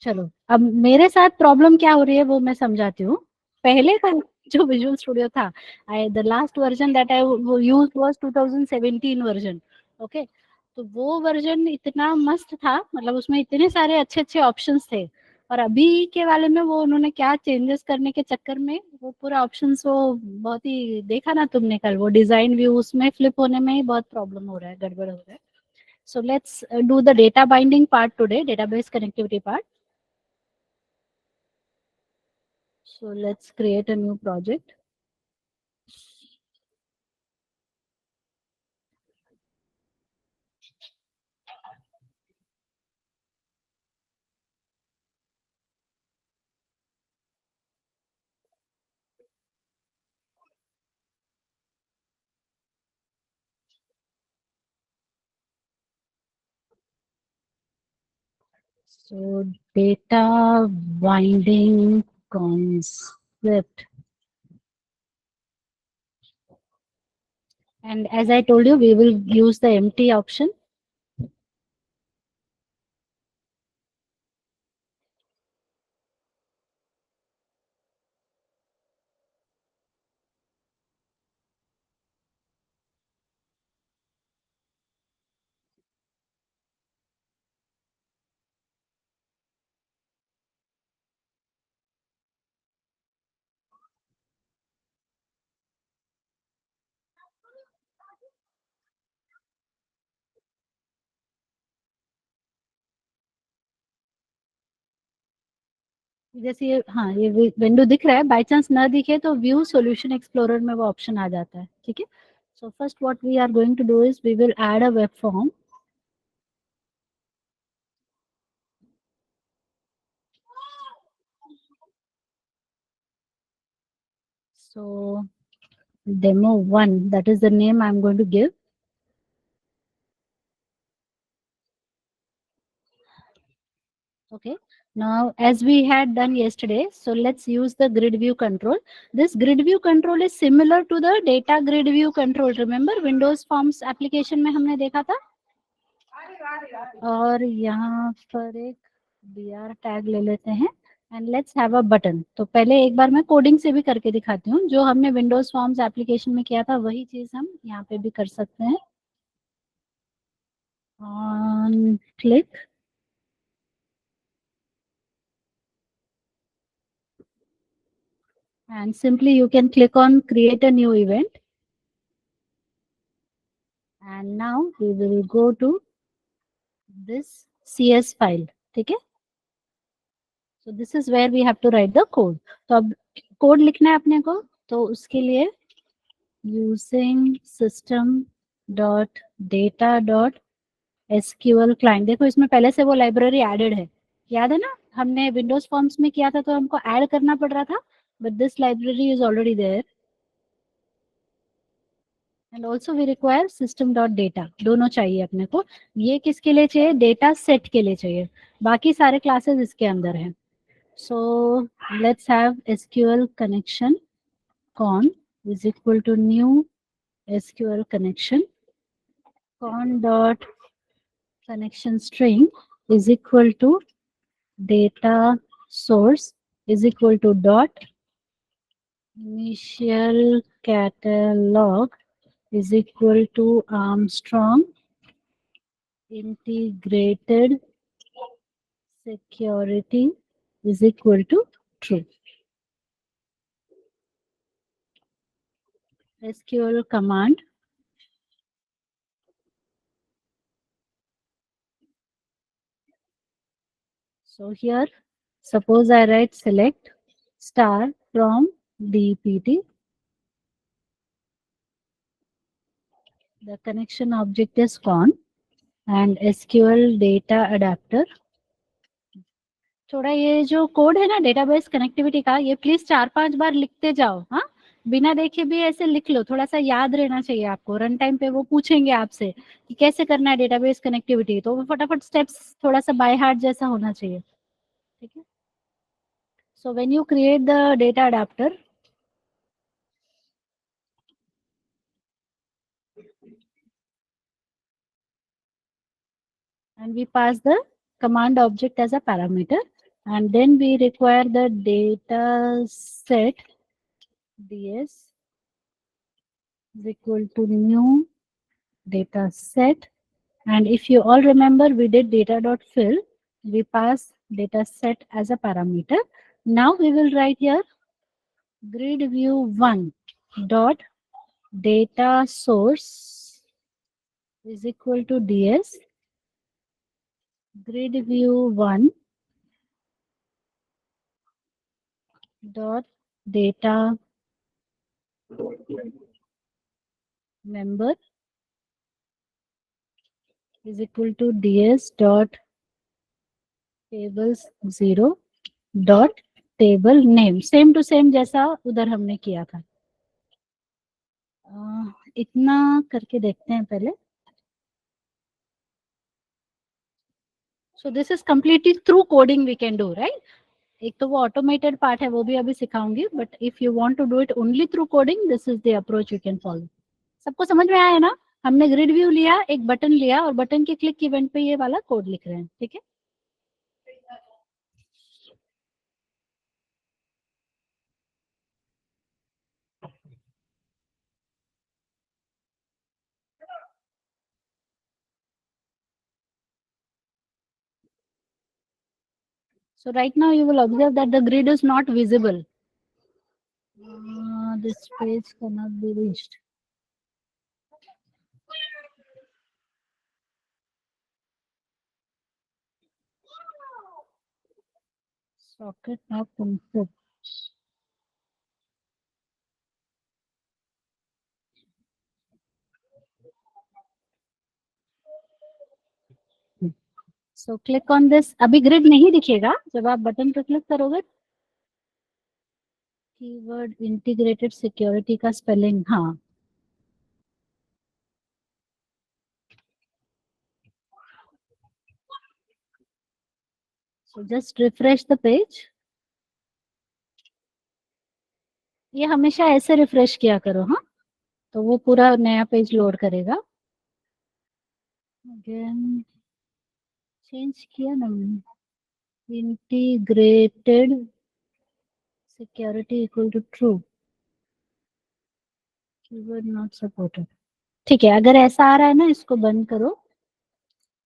चलो अब मेरे साथ प्रॉब्लम क्या हो रही है वो मैं समझाती हूँ। पहले का जो विजुअल स्टूडियो था, I the last version that I used was 2017 version. Okay, तो वो वर्जन इतना मस्त था, मतलब उसमें इतने सारे अच्छे अच्छे ऑप्शंस थे। और अभी के वाले में वो उन्होंने क्या चेंजेस करने के चक्कर में वो पूरा ऑप्शंस, वो बहुत ही देखा ना तुमने कल, वो डिजाइन व्यू उसमें फ्लिप होने में ही बहुत प्रॉब्लम हो रहा है, गड़बड़ हो रहा है। So let's do the data binding part today, database connectivity part. So let's create a new project. So data binding concept. And as I told you, we will use the empty option. जैसे ये, हाँ ये window दिख रहा है, by chance ना दिखे तो व्यू सॉल्यूशन एक्सप्लोरर में वो ऑप्शन आ जाता है, ठीक है। So first what we are going to do is we will add a web form. So demo 1, that is the name I'm going to give. Okay, now as we had done yesterday, so let's use the grid view control. This grid view control is similar to the data grid view control. Remember Windows Forms application में हमने देखा था। और यहाँ पर एक br tag ले लेते हैं and let's have a button. तो पहले एक बार मैं कोडिंग से भी करके दिखाती हूँ, जो हमने विंडोज फॉर्म्स एप्लीकेशन में किया था वही चीज हम यहाँ पे भी कर सकते हैं। On click and simply you can click on create a new event, and now we will go to this CS file, ठीक है। So this is where we have to write the code. तो अब code लिखना है अपने को, तो उसके लिए using system dot data dot SQL client, देखो इसमें पहले से वो लाइब्रेरी एडेड है, याद है ना, हमने विंडोज फॉर्म्स में किया था तो हमको ऐड करना पड़ रहा था, but this library is already there. And also we require system dot data, दोनों चाहिए अपने को। ये किसके लिए चाहिए, डेटा सेट के लिए चाहिए, बाकी सारे क्लासेस इसके अंदर हैं। So let's have SQL connection con is equal to new SQL connection, con dot connection string is equal to data source is equal to dot initial catalog is equal to Armstrong integrated security is equal to true. SQL command. So here, suppose I write select star from DPT. The connection object is con and SQL data adapter. थोड़ा ये जो code है ना database connectivity का, ये please 4-5 बार लिखते जाओ, हाँ, बिना देखे भी ऐसे लिख लो, थोड़ा सा याद रहना चाहिए आपको। रन टाइम पे वो पूछेंगे आपसे कि कैसे करना है डेटाबेस कनेक्टिविटी, तो वो फटाफट स्टेप्स थोड़ा सा बाय हार्ट जैसा होना चाहिए, ठीक है। So when you create the data adapter and we pass the command object as a parameter, and then we require the data set ds is equal to new data set. And if you all remember, we did data dot fill, we pass data set as a parameter. Now we will write here grid view 1 dot data source is equal to ds grid view 1 dot data member is equal to ds dot tables 0 dot table name, same to same जैसा उधर हमने किया था। इतना करके देखते हैं पहले। So this is completely through coding we can do, right. एक तो वो ऑटोमेटेड पार्ट है, वो भी अभी सिखाऊंगी, but if you want to do it only through coding, this is the approach you can follow. सबको समझ में आया ना? हमने ग्रिड व्यू लिया, एक बटन लिया, और बटन के क्लिक इवेंट पे ये वाला कोड लिख रहे हैं, ठीक है। So right now you will observe that the grid is not visible. This page cannot be reached. Socket not connected. So click on this. अभी ग्रिड नहीं दिखेगा, जब आप बटन पर क्लिक करोगे। कीवर्ड इंटीग्रेटेड सिक्योरिटी का स्पेलिंग, हाँ। So just refresh the page. ये हमेशा ऐसे रिफ्रेश किया करो, हाँ, तो वो पूरा नया पेज लोड करेगा। अगेन चेंज किया ना मैंने। Integrated security equal to true, keyword not supported. ठीक है, अगर ऐसा आ रहा है ना, इसको बंद करो।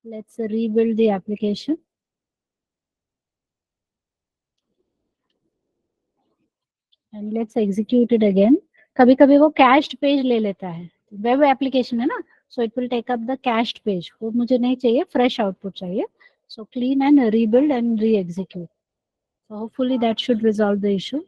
Let's rebuild the application and let's execute it again. कभी कभी वो कैश्ड पेज ले लेता है, वेब एप्लीकेशन है ना, so it will take up the cached page. वो मुझे नहीं चाहिए, फ्रेश आउटपुट चाहिए। So clean and rebuild and re execute. So hopefully that should resolve the issue.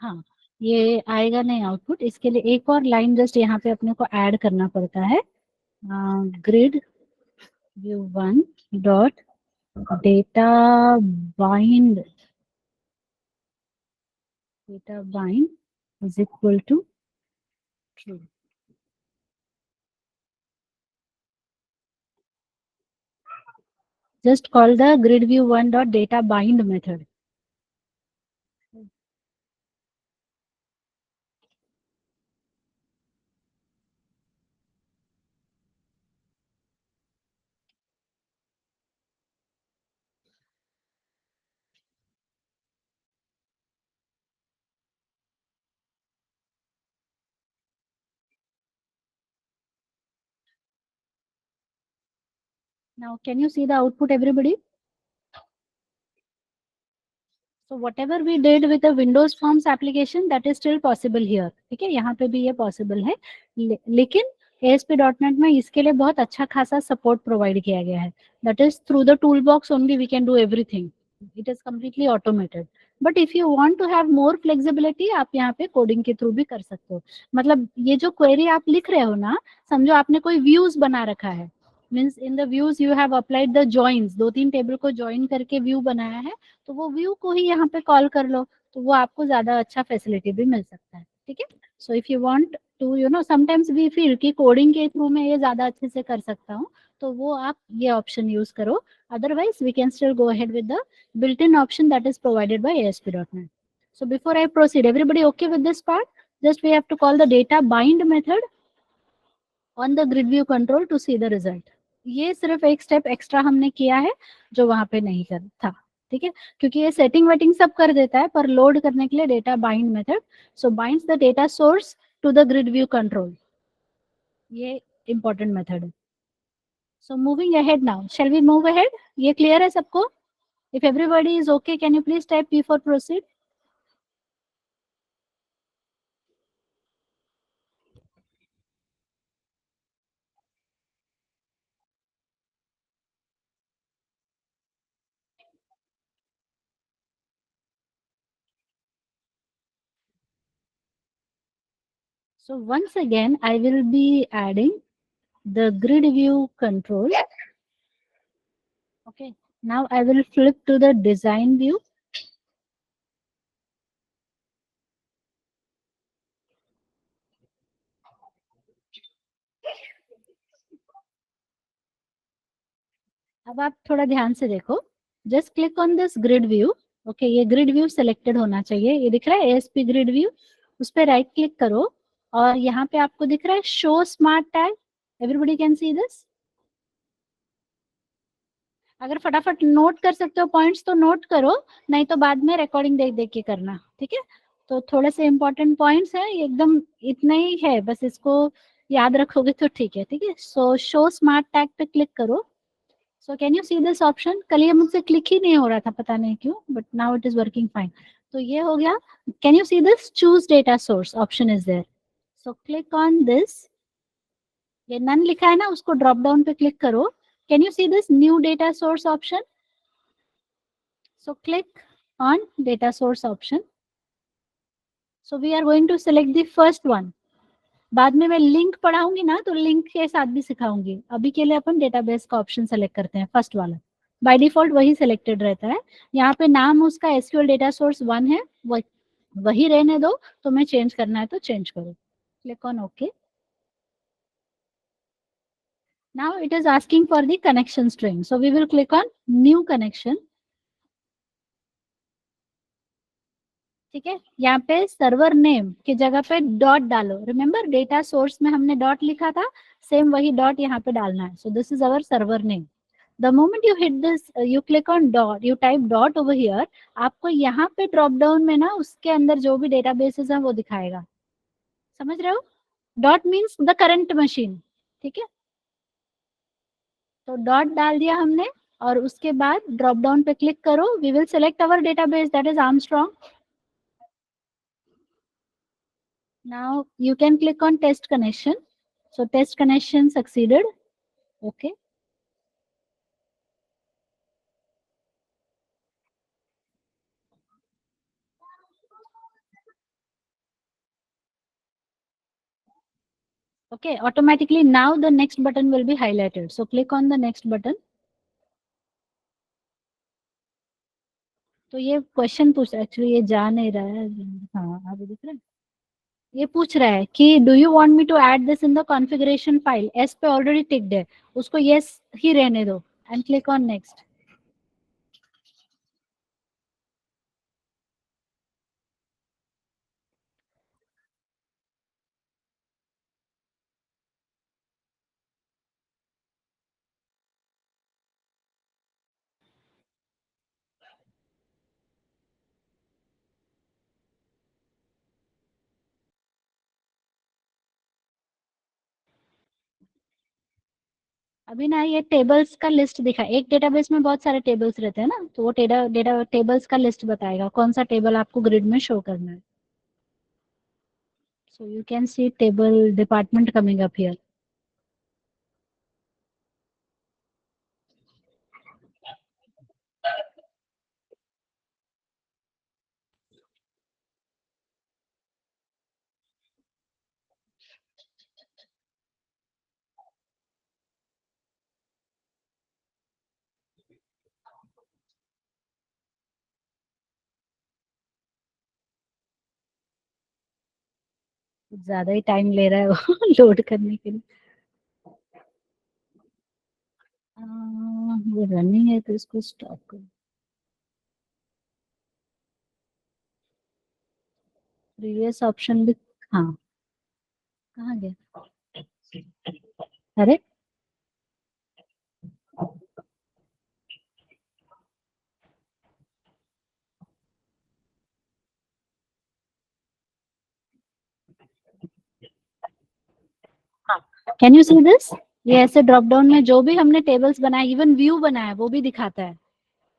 हाँ, ये आएगा नहीं आउटपुट। इसके लिए एक और लाइन जस्ट यहाँ पे अपने को ऐड करना पड़ता है। Grid view 1 dot data bind, data bind is equal to true. Just call the grid view 1 dot data bind method. Now, can you see the output, everybody? So whatever we did with the Windows Forms application, that is still possible here. ठीक है, यहाँ पे भी ये possible है, लेकिन ASP.NET में इसके लिए बहुत अच्छा खासा support provide किया गया है. That is through the toolbox only we can do everything. It is completely automated. But if you want to have more flexibility, आप यहाँ पे कोडिंग के थ्रू भी कर सकते हो. मतलब ये जो क्वेरी आप लिख रहे हो ना, समझो आपने कोई व्यूज बना रखा है, means in the views you have applied the joins, दो तीन टेबल को ज्वाइन करके व्यू बनाया है, तो वो व्यू को ही यहाँ पे कॉल कर लो, तो वो आपको ज्यादा अच्छा फैसिलिटी भी मिल सकता है. ठीक है, so if you want to sometimes we feel कि कोडिंग के थ्रू में ये ज्यादा अच्छे से कर सकता हूँ, तो वो आप ये ऑप्शन यूज करो. Otherwise we can still go ahead with the built-in option that is provided by ASP.NET. So before I proceed, everybody okay with this part? Just we have to call the data bind method on the grid view control to see the result. ये सिर्फ एक step extra हमने किया है जो वहां पे नहीं कर था. ठीक है, क्योंकि ये सेटिंग वेटिंग सब कर देता है, पर लोड करने के लिए data bind method, so binds the data source to the grid view control, ये इंपॉर्टेंट मेथड है. So moving ahead now, shall we move ahead? ये क्लियर है सबको? If everybody is okay, can you please type P for proceed? So once again, I will be adding the grid view control. Okay. Now I will flip to the design view. अब आप थोड़ा ध्यान से देखो. Just click on this grid view. Okay, ये grid view selected होना चाहिए. ये दिख रहा है एएसपी ग्रिड व्यू, उस पर राइट क्लिक करो और यहाँ पे आपको दिख रहा है show smart tag. Everybody can see this? अगर फटाफट नोट कर सकते हो पॉइंट्स तो नोट करो, नहीं तो बाद में रिकॉर्डिंग देख देख के करना. ठीक है, तो थोड़े से इंपॉर्टेंट पॉइंट्स हैं, एकदम इतना ही है, बस इसको याद रखोगे तो ठीक है. ठीक है, सो शो स्मार्ट टैग पे क्लिक करो. So can you see this option? कल ये मुझसे क्लिक ही नहीं हो रहा था, पता नहीं क्यों, but now it is working fine. तो ये हो गया. Can you see this choose data source option is there? So click on this. ये नन लिखा है ना, उसको ड्रॉप डाउन पे क्लिक करो. Can you see this new data source option? So click on data source option. So we are going to select the first one. बाद में मैं लिंक पढ़ाऊंगी ना, तो लिंक के साथ भी सिखाऊंगी. अभी के लिए अपन डेटाबेस का ऑप्शन सेलेक्ट करते हैं, फर्स्ट वाला. बाय डिफॉल्ट वही सिलेक्टेड रहता है. यहाँ पे नाम उसका एसक्यूएल डेटा सोर्स 1 है, वही रहने दो. तो मैं चेंज करना है तो चेंज करो. Click on okay. Now it is asking for the connection string. So we will click on new connection. ठीक है, यहाँ पे सर्वर नेम की जगह पे डॉट डालो. रिमेंबर डेटा सोर्स में हमने डॉट लिखा था, सेम वही डॉट यहाँ पे डालना है. सो this is our server name. The moment you hit this, you click on dot, you type dot over here, आपको यहाँ पे ड्रॉप डाउन में ना उसके अंदर जो भी डेटाबेसेस हैं वो दिखाएगा. समझ रहे हो? Dot means the current machine. ठीक है, तो डॉट डाल दिया हमने और उसके बाद ड्रॉप डाउन पे क्लिक करो. We will select our database, that is Armstrong. Now you can click on test connection. So test connection succeeded. Okay. Okay. Automatically now the next button will be highlighted. So click on the next button. तो ये question पूछ, actually ये जा नहीं रहा है. हाँ अभी दिख रहा है. ये पूछ रहा है कि do you want me to add this in the configuration file. Yes पे ऑलरेडी टिक्ड है, उसको यस ही रहने दो एंड क्लिक ऑन नेक्स्ट. अभी ना ये टेबल्स का लिस्ट दिखा, एक डेटाबेस में बहुत सारे टेबल्स रहते हैं ना, तो वो डेटा डेटा टेबल्स का लिस्ट बताएगा कौन सा टेबल आपको ग्रिड में शो करना है. So you can see table department coming up here. ज्यादा ही टाइम ले रहा है वो लोड करने के लिए. ये रनिंग है तो इसको स्टॉप करो. प्रीवियस ऑप्शन भी. हाँ. कहाँ गया? अरे. हाँ. Can you see this? ये ऐसे ड्रॉप डाउन में जो भी हमने टेबल्स बनाए, इवन व्यू बनाया, वो भी दिखाता है.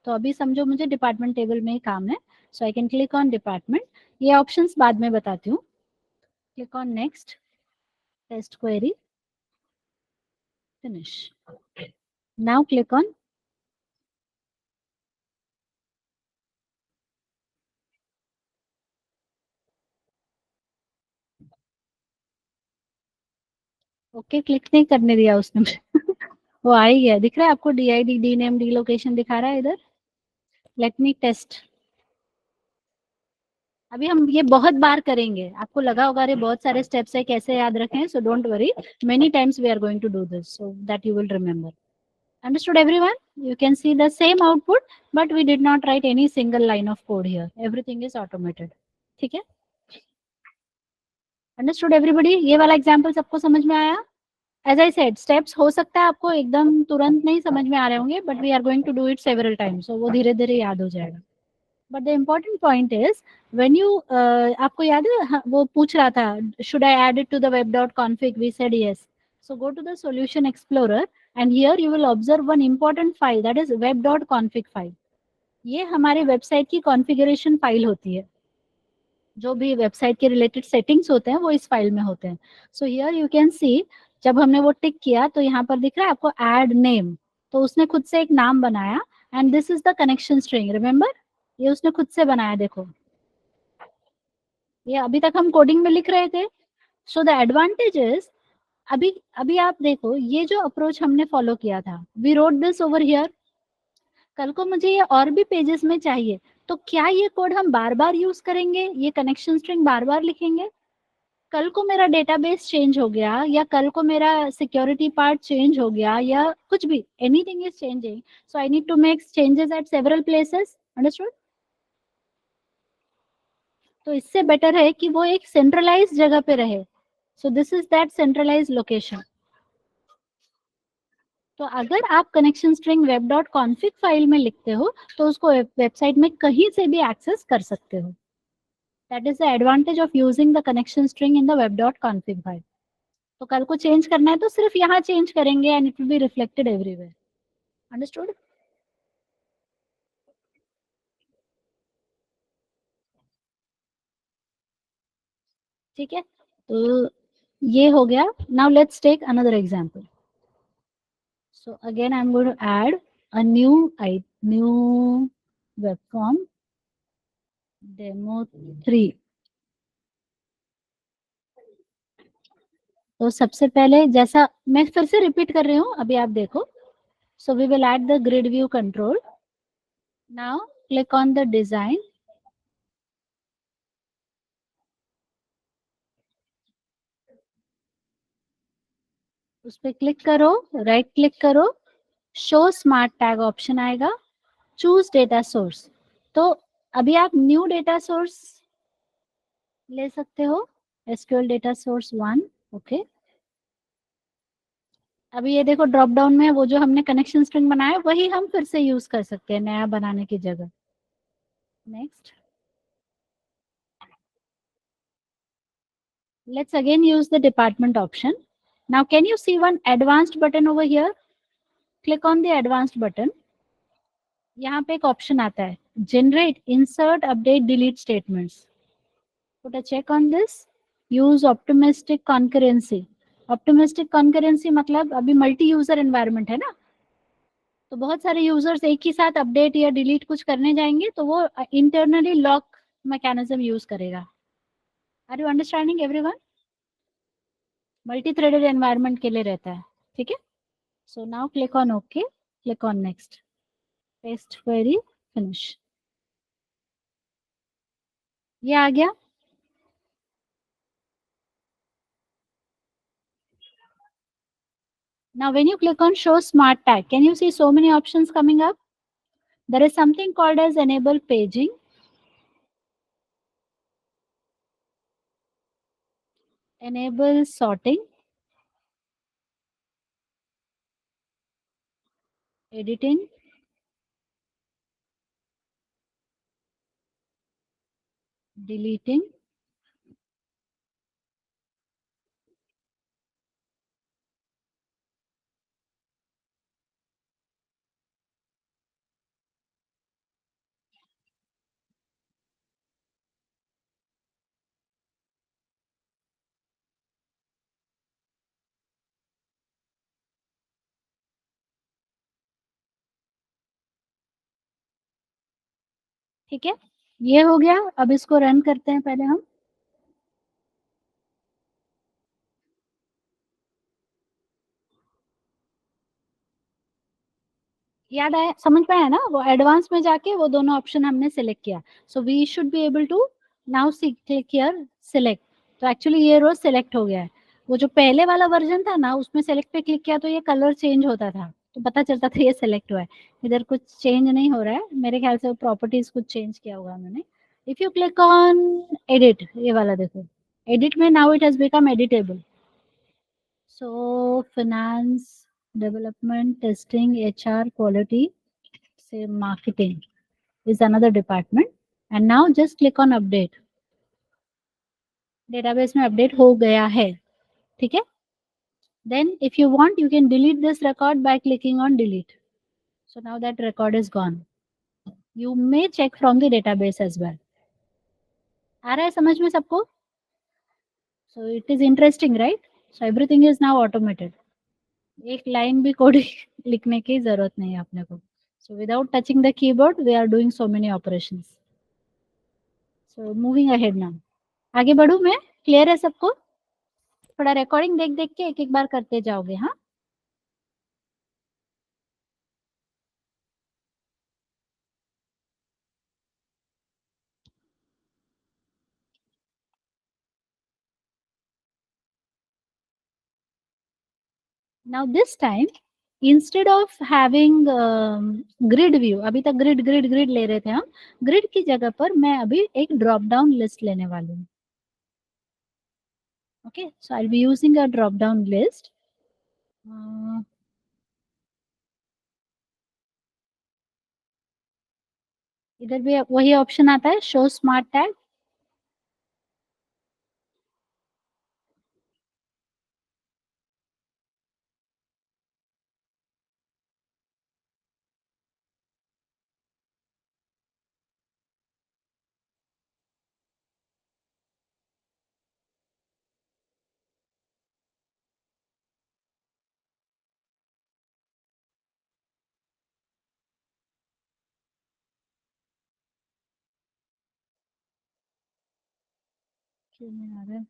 तो अभी समझो मुझे डिपार्टमेंट टेबल में ही काम है. So I can click on department. ये ऑप्शंस बाद में बताती हूँ. Click on next. Test query. Finish. Now click on. Okay click नहीं करने दिया उसने मुझे. वो आ ही गया, दिख रहा है आपको? DID D name D location दिखा रहा है इधर. Let me test. अभी हम ये बहुत बार करेंगे, आपको लगा होगा अरे बहुत सारे स्टेप्स है कैसे याद रखें. So don't worry, many times we are going to do this so that you will remember. Understood everyone? You can see the same output, but we did not write any single line of code here. Everything is automated. ठीक है? Understood everybody? ये वाला example सबको समझ में आया? As I said, steps हो सकता है आपको एकदम तुरंत नहीं समझ में आ रहे होंगे, but we are going to do it several times. So वो धीरे धीरे याद हो जाएगा. But the important point is when you आपको याद है हाँ, वो पूछ रहा था should I add it to the web.config? We said yes. So go to the solution explorer and here you will observe one important file, that is web.config file. ये हमारे वेबसाइट की कॉन्फ़िगरेशन फाइल होती है. जो भी website के related settings होते हैं वो इस फाइल में होते हैं. So here you can see, जब हमने वो टिक किया तो यहाँ पर दिख रहा है आपको ऐड नेम. तो उसने खुद से एक नाम बनाया and this is the connection string. Remember, ये उसने खुद से बनाया. देखो ये अभी तक हम कोडिंग में लिख रहे थे. सो द एडवांटेज इज, अभी अभी आप देखो ये जो अप्रोच हमने फॉलो किया था, we wrote this over here. कल को मुझे ये और भी पेजेस में चाहिए, तो क्या ये कोड हम बार बार यूज करेंगे, ये कनेक्शन स्ट्रिंग बार बार लिखेंगे? कल को मेरा डेटाबेस चेंज हो गया या कल को मेरा सिक्योरिटी पार्ट चेंज हो गया या कुछ भी, anything is changing, so I need to make changes at several places. Understood? तो इससे बेटर है कि वो एक सेंट्रलाइज जगह पे रहे. So this is that centralize location. तो अगर आप connection string web dot config file में लिखते हो तो उसको वेबसाइट में कहीं से भी एक्सेस कर सकते हो. That is the advantage of using the connection string in the web dot config file. तो कल को चेंज करना है तो सिर्फ यहाँ चेंज करेंगे and it will be reflected everywhere. Understood? ठीक है. तो ये हो गया. Now let's take another example. So again I am going to add a new web form demo 3. तो सबसे पहले जैसा मैं फिर से रिपीट कर रही हूँ, अभी आप देखो. So we will add the grid view control. Now click on the design. उस पर क्लिक करो, राइट क्लिक करो, शो स्मार्ट टैग ऑप्शन आएगा, चूज डेटा सोर्स. तो अभी आप न्यू डेटा सोर्स ले सकते हो, एसक्यूएल डेटा सोर्स 1. ओके. अभी ये देखो ड्रॉप डाउन में वो जो हमने कनेक्शन स्ट्रिंग बनाया वही हम फिर से यूज कर सकते हैं नया बनाने की जगह. Next. Let's again use the department option. Now can you see one advanced button over here? Click on the advanced button. यहाँ पे एक ऑप्शन आता है generate insert update delete statements. Put a check on this. Use optimistic concurrency. Optimistic concurrency मतलब अभी multi user environment है ना, तो बहुत सारे यूजर्स एक ही साथ अपडेट या डिलीट कुछ करने जाएंगे तो वो इंटरनली लॉक मैकेनिज्म यूज करेगा. Are you understanding everyone? Multi threaded environment के लिए रहता है. ठीक है. So now click on okay, click on next, paste query, finish. ये आ गया. Now when you click on show smart tag, can you see so many options coming up? There is something called as enable paging, enable sorting, editing, deleting. ठीक है, ये हो गया. अब इसको रन करते हैं पहले हम. याद आया, समझ में आया ना? वो एडवांस में जाके वो दोनों ऑप्शन हमने सिलेक्ट किया. So we should be able to now click here select. तो एक्चुअली ये रोज सिलेक्ट हो गया है. वो जो पहले वाला वर्जन था ना, उसमें सेलेक्ट पे क्लिक किया तो ये कलर चेंज होता था, तो पता चलता था ये सिलेक्ट हुआ है. इधर कुछ चेंज नहीं हो रहा है मेरे ख्याल से, वो प्रॉपर्टीज कुछ चेंज किया होगा उन्होंने. If you click on edit, ये वाला देखो, एडिट में now it has become editable. So finance, development, testing, HR, quality, say marketing is another department. And now just click on update. Database में update हो गया है. ठीक है. Then if you want you can delete this record by clicking on delete. So now that record is gone. You may check from the database as well. आ रहा है समझ में सबको? So it is interesting, right? So everything is now automated. एक line भी code लिखने की जरूरत नहीं है अपने को. So without touching the keyboard we are doing so many operations. So moving ahead now. आगे बढ़ूं मैं? क्लियर है सबको? थोड़ा रिकॉर्डिंग देख देख के एक एक बार करते जाओगे. हाँ, now this time instead of having grid view, अभी तक ग्रिड ग्रिड ग्रिड ले रहे थे हम, ग्रिड की जगह पर मैं अभी एक ड्रॉप डाउन लिस्ट लेने वाली हूँ. Okay, so I will be using a drop down list. इधर भी वही ऑप्शन आता है, शो स्मार्ट टैग. क्यों नहीं आ रहा है?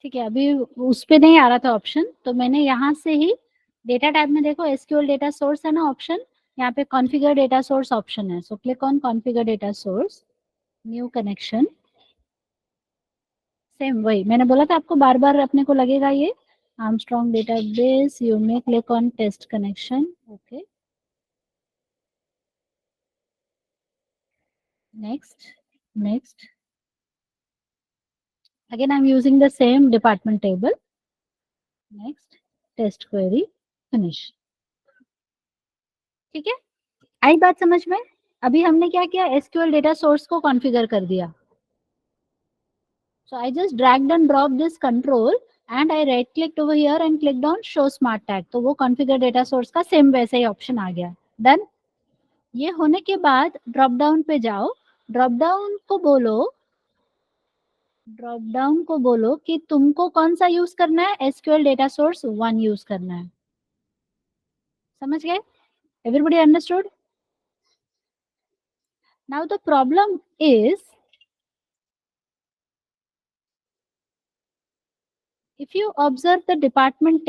ठीक है, अभी उस पे नहीं आ रहा था ऑप्शन, तो मैंने यहाँ से ही डेटा टैब में देखो एसक्यूएल डेटा सोर्स है ना ऑप्शन, यहाँ पे कॉन्फ़िगर डेटा सोर्स ऑप्शन है. सो click on configure data source, new connection, same वही मैंने बोला था आपको, बार बार अपने को लगेगा ये Armstrong database, you may click on test connection. Okay, next, next. Again, I'm using the same department table. Next, test query, finish. ठीक है, आई बात समझ में? अभी हमने क्या किया, एसक्यूएल डेटा सोर्स को कॉन्फ़िगर कर दिया. So I just dragged and dropped this control and I right clicked over here and clicked on show smart tag. तो वो configure data source का सेम वैसे ही ऑप्शन आ गया. डन. ये होने के बाद ड्रॉप डाउन पे जाओ, ड्रॉप डाउन को बोलो कि तुमको कौन सा यूज करना है, एसक्यूएल डेटा सोर्स 1 यूज करना है. समझ गए? Everybody understood? Now the problem is, if you observe the department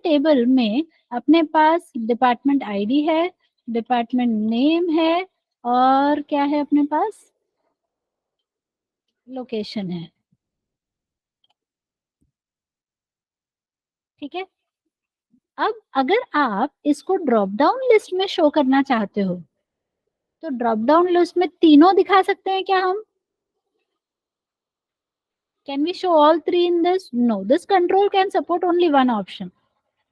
table में अपने पास डिपार्टमेंट आईडी है, डिपार्टमेंट नेम है, और क्या है अपने पास, लोकेशन है. ठीक है, अब अगर आप इसको ड्रॉप डाउन लिस्ट में शो करना चाहते हो तो ड्रॉप डाउन लिस्ट में तीनों दिखा सकते हैं क्या हम? Can we show all three in this? No, this control can support only one option.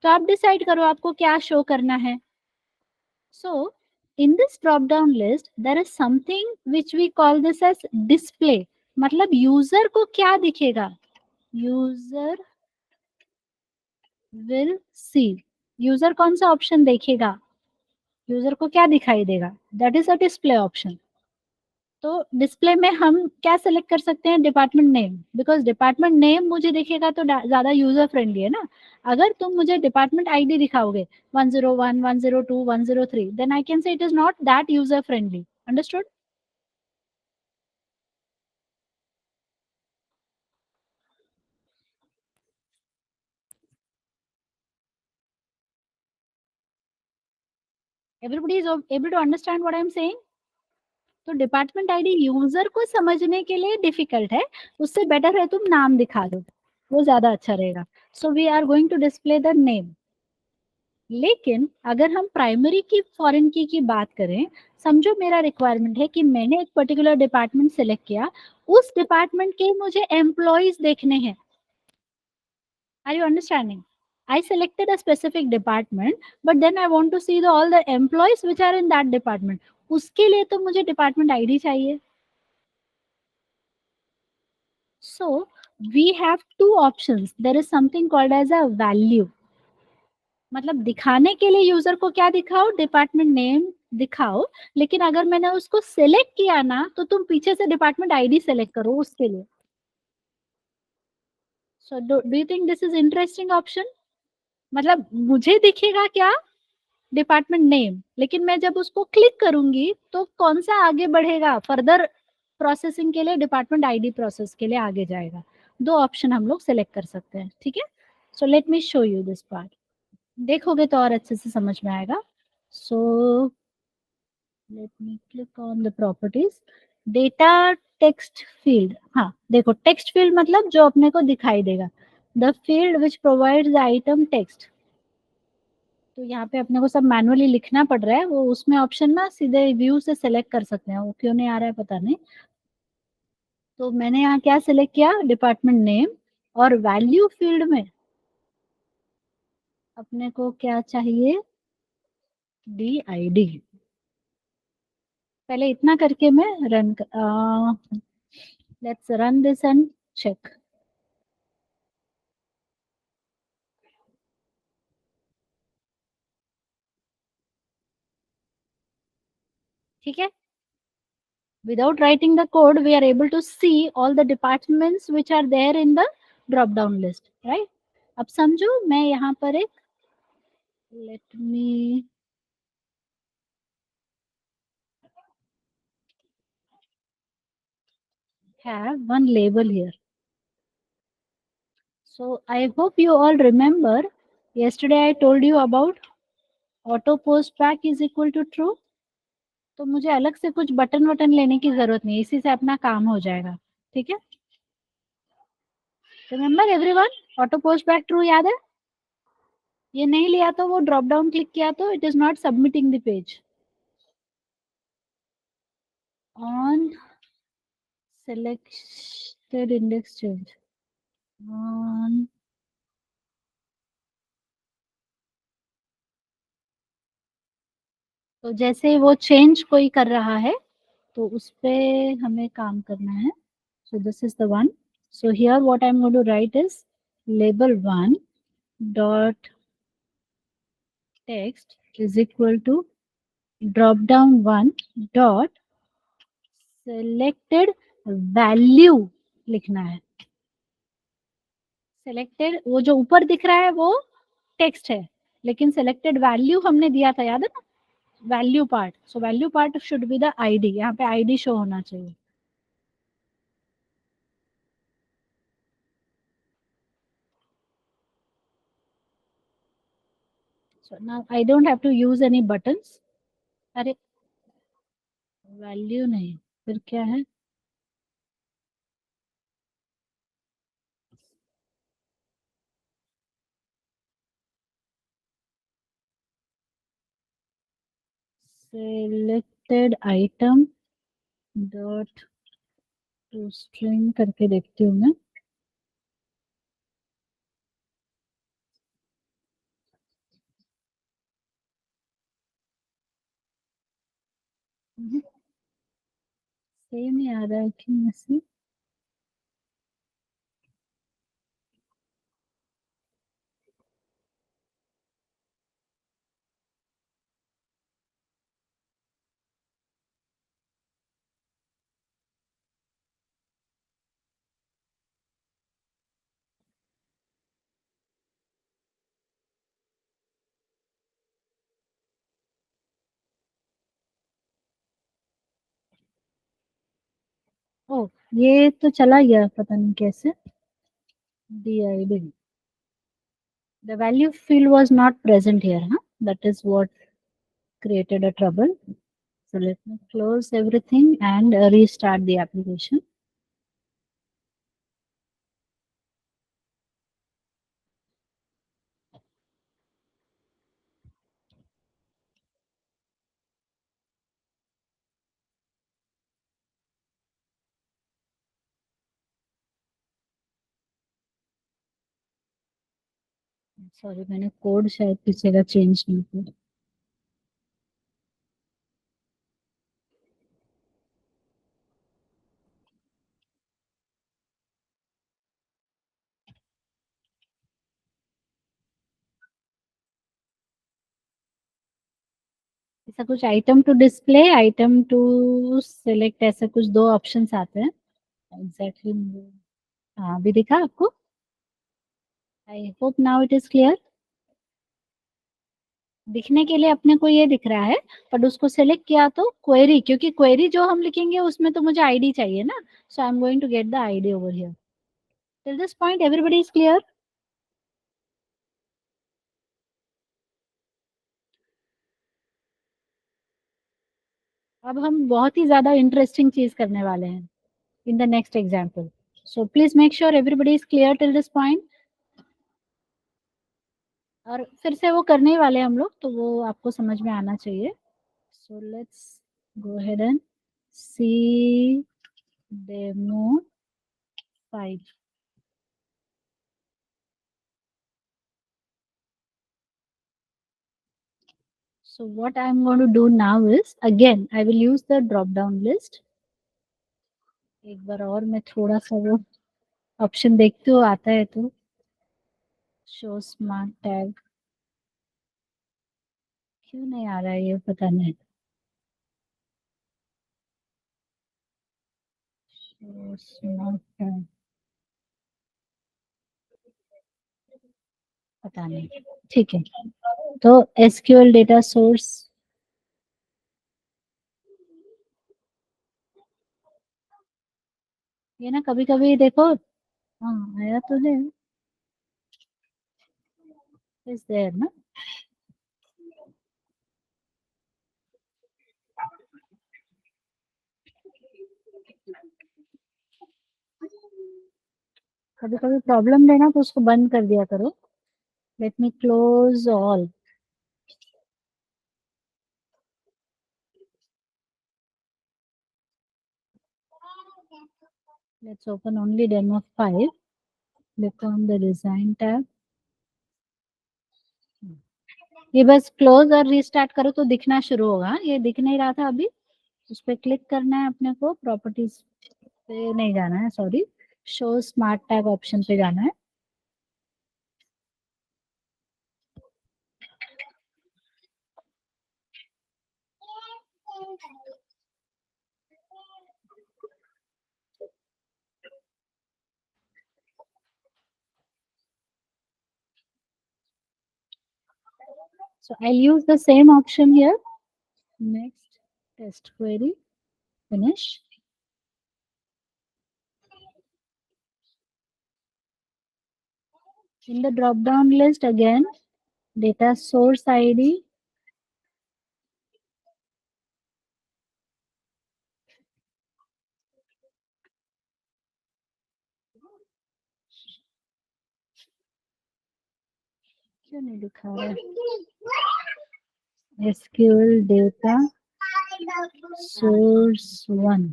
तो आप डिसाइड करो आपको क्या शो करना है. So in this drop down list there is something which we call this as display. मतलब user को क्या दिखेगा, यूजर विल सी, यूजर कौन सा ऑप्शन देखेगा, यूजर को क्या दिखाई देगा, that is a display option. तो डिस्प्ले में हम क्या सेलेक्ट कर सकते हैं, department name, because department name मुझे दिखेगा तो ज्यादा यूजर फ्रेंडली है ना. अगर तुम मुझे डिपार्टमेंट आईडी दिखाओगे 101, 102, 103, then I can say it is not that user friendly. Understood? Everybody is able to understand what I am saying? तो डिपार्टमेंट आईडी यूजर को समझने के लिए डिफिकल्ट है, उससे बेटर है तुम नाम दिखा दो, वो ज्यादा अच्छा रहेगा. So we are going to display the name. लेकिन अगर हम प्राइमरी की फॉरेन की बात करें, समझो मेरा रिक्वायरमेंट है कि मैंने एक पर्टिकुलर डिपार्टमेंट सेलेक्ट किया, उस डिपार्टमेंट के मुझे एम्प्लॉइज देखने हैं. Are you understanding? I selected a specific department, but then I want to see all the employees which are in that department. उसके लिए तो मुझे डिपार्टमेंट आईडी चाहिए. So we have two options. There is something called as a value. मतलब दिखाने के लिए user को क्या दिखाओ, डिपार्टमेंट नेम दिखाओ, लेकिन अगर मैंने उसको सिलेक्ट किया ना तो तुम पीछे से डिपार्टमेंट आईडी सेलेक्ट करो उसके लिए. So do you think this is interesting option? मतलब मुझे दिखेगा क्या, डिपार्टमेंट नेम, लेकिन मैं जब उसको क्लिक करूंगी तो कौन सा आगे बढ़ेगा, फर्दर प्रोसेसिंग के लिए डिपार्टमेंट आईडी प्रोसेस के लिए आगे जाएगा. दो ऑप्शन हम लोग सेलेक्ट कर सकते हैं. ठीक है, so let me show you this part. देखोगे तो और अच्छे से समझ में आएगा. So let me click on the properties, data text field. हाँ देखो, टेक्स्ट फील्ड मतलब जो अपने को दिखाई देगा, the field which provides the item text. तो यहाँ पे अपने को सब मैनुअली लिखना पड़ रहा है, वो उसमें ऑप्शन ना सीधे व्यू से सेलेक्ट कर सकते हैं, वो क्यों नहीं आ रहा है पता नहीं. तो मैंने यहाँ क्या सिलेक्ट किया, डिपार्टमेंट नेम, और वैल्यू फील्ड में अपने को क्या चाहिए, डी आई डी. पहले इतना करके मैं run, let's run this and check. ठीक है, without writing the code we are able to see all the departments which are there in the drop down list, right? अब समझो मैं यहाँ पर एक, let me have one label here. So I hope you all remember yesterday I told you about auto post back is equal to true. तो मुझे अलग से कुछ बटन वटन लेने की जरूरत नहीं, इसी से अपना काम हो जाएगा. ठीक है, remember everyone, auto post back true याद है? ये नहीं लिया तो वो ड्रॉप डाउन क्लिक किया तो it is not submitting the page on selected index change on तो जैसे वो चेंज कोई कर रहा है तो उस पे हमें काम करना है. So this is the one. So here what I'm going to write is label one dot text is equal to drop down one dot selected value लिखना है. सेलेक्टेड वो जो ऊपर दिख रहा है वो टेक्स्ट है, लेकिन सेलेक्टेड वैल्यू हमने दिया था, याद है ना? Value part. So value part should be the ID. यहाँ पे आईडी शो होना चाहिए. So now I don't have to use any buttons. अरे वैल्यू नहीं, फिर क्या है? Selected item dot to string करके देखती हूँ मैं. सेम ही आ रहा है कि ऐसे. ओ, ये तो चला गया पता नहीं कैसे. DID. The value field was not present here, huh? That is what created a trouble. So let me close everything and restart the application. Sorry, मैंने कोड शायद पीछे का चेंज नहीं किया. ऐसा कुछ item to display, item to select, ऐसे कुछ दो ऑप्शंस आते हैं. Exactly exactly. हाँ, अभी दिखा आपको? I hope now it is clear. दिखने के लिए अपने को ये दिख रहा है, पर उसको सेलेक्ट किया तो क्वेरी, क्योंकि क्वेरी जो हम लिखेंगे उसमें तो मुझे आईडी चाहिए ना. So I am going to get the ID over here. Till this point everybody is clear? अब हम बहुत ही ज्यादा इंटरेस्टिंग चीज करने वाले हैं in the next example. So please make sure everybody is clear till this point. और फिर से वो करने ही वाले हैं हम लोग, तो वो आपको समझ में आना चाहिए. So let's go ahead and see demo 5. So what I'm going to do now is, again I will use the drop down list. एक बार और मैं थोड़ा सा वो ऑप्शन देखती हूँ आता है तो. शो स्मार्ट टैग क्यों नहीं आ रहा है ये पता नहीं. शो स्मार्ट टैग पता नहीं. ठीक है, तो एसक्यूएल डेटा सोर्स. ये ना कभी कभी देखो. हाँ, आया तो है. इज देयर ना. कभी कभी प्रॉब्लम देना तो उसको बंद कर दिया करो. Let me close all. Let's open only demo 5. Click on the design tab. ये बस क्लोज और रीस्टार्ट करो तो दिखना शुरू होगा. ये दिख नहीं रहा था अभी. उस पर क्लिक करना है अपने को. प्रॉपर्टीज पे नहीं जाना है, sorry. Show smart tag option पे जाना है. So I'll use the same option here. Next, test query, finish. In the drop down list again, data source ID. क्यों नहीं दिखा रहा है? SQL data source 1.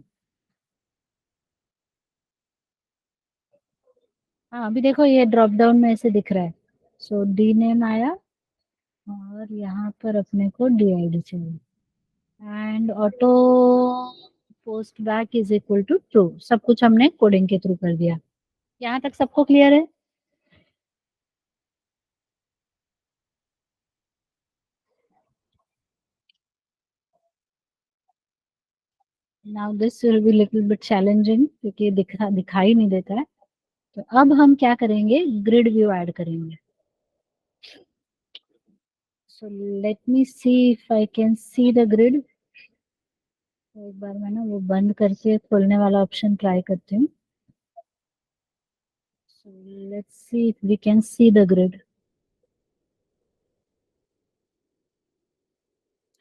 हाँ, अभी देखो ये ड्रॉप डाउन में ऐसे दिख रहा है. सो डी नेम आया और यहाँ पर अपने को DID चाहिए. And auto post back is equal to true. सब कुछ हमने कोडिंग के थ्रू कर दिया. यहाँ तक सबको क्लियर है? Now this will be little bit challenging क्योंकि ये दिखाई नहीं देता है. तो अब हम क्या करेंगे, ग्रिड व्यू ऐड करेंगे. So let me see if I can see the grid. एक बार मैं ना वो बंद करके खोलने वाला ऑप्शन ट्राई करती हूँ. So let's see if we can see the grid.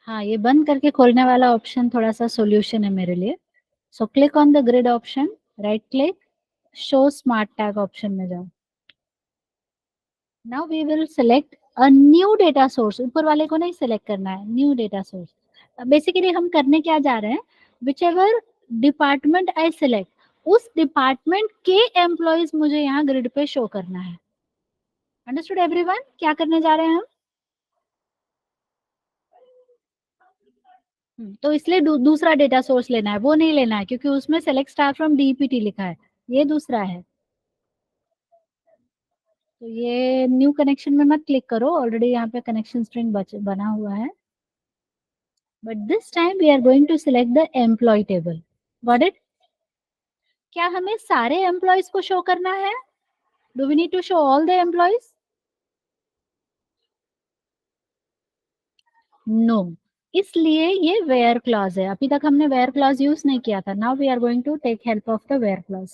हाँ, ये बंद करके खोलने वाला ऑप्शन थोड़ा सा सॉल्यूशन है मेरे लिए. So click on the grid option. Right click. Show smart tag option में जाओ. Now we will select a new data source. ऊपर वाले को नहीं सेलेक्ट करना है, न्यू डेटा सोर्स. बेसिकली हम करने क्या जा रहे हैं, which ever department I select, उस डिपार्टमेंट के एम्प्लॉयज मुझे यहाँ ग्रिड पे शो करना है. Understood everyone? क्या करने जा रहे हैं हम? तो इसलिए दूसरा डेटा सोर्स लेना है, वो नहीं लेना है क्योंकि उसमें सेलेक्ट स्टार फ्रॉम DPT लिखा है. ये दूसरा है. तो ये न्यू कनेक्शन में मत क्लिक करो, ऑलरेडी यहाँ पे कनेक्शन स्ट्रिंग बना हुआ है. But this time we are going to select the employee table. Got it? क्या हमें सारे एम्प्लॉयज को शो करना है? Do we need to show all the employees? No. इसलिए ये वेयर क्लॉज है. अभी तक हमने वेयर क्लॉज यूज नहीं किया था. Now we are going to take help of the where clause.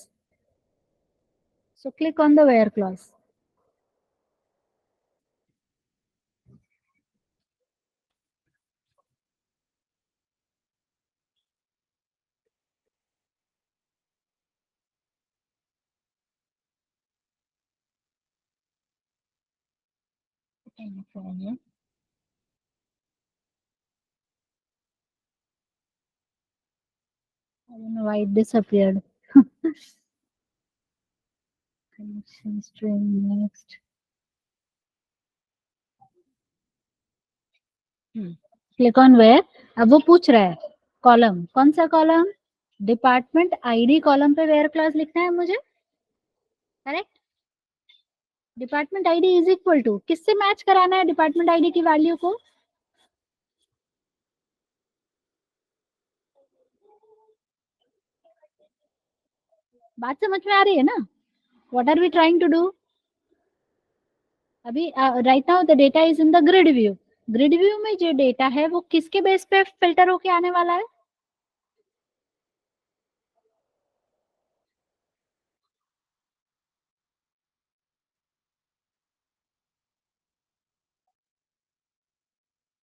So click on the where clause. I don't know why it disappeared. Connection string next. Click on where. अब वो पूछ रहा है column, कौन सा कॉलम? डिपार्टमेंट आईडी कॉलम पे where clause लिखना है मुझे. Correct. Department ID is equal to किससे मैच कराना है डिपार्टमेंट आईडी की वैल्यू को? बात समझ में आ रही है ना? What are we trying to do? अभी right now the data is in the grid view. Grid view में जो डेटा है वो किसके बेस पे फिल्टर होके आने वाला है?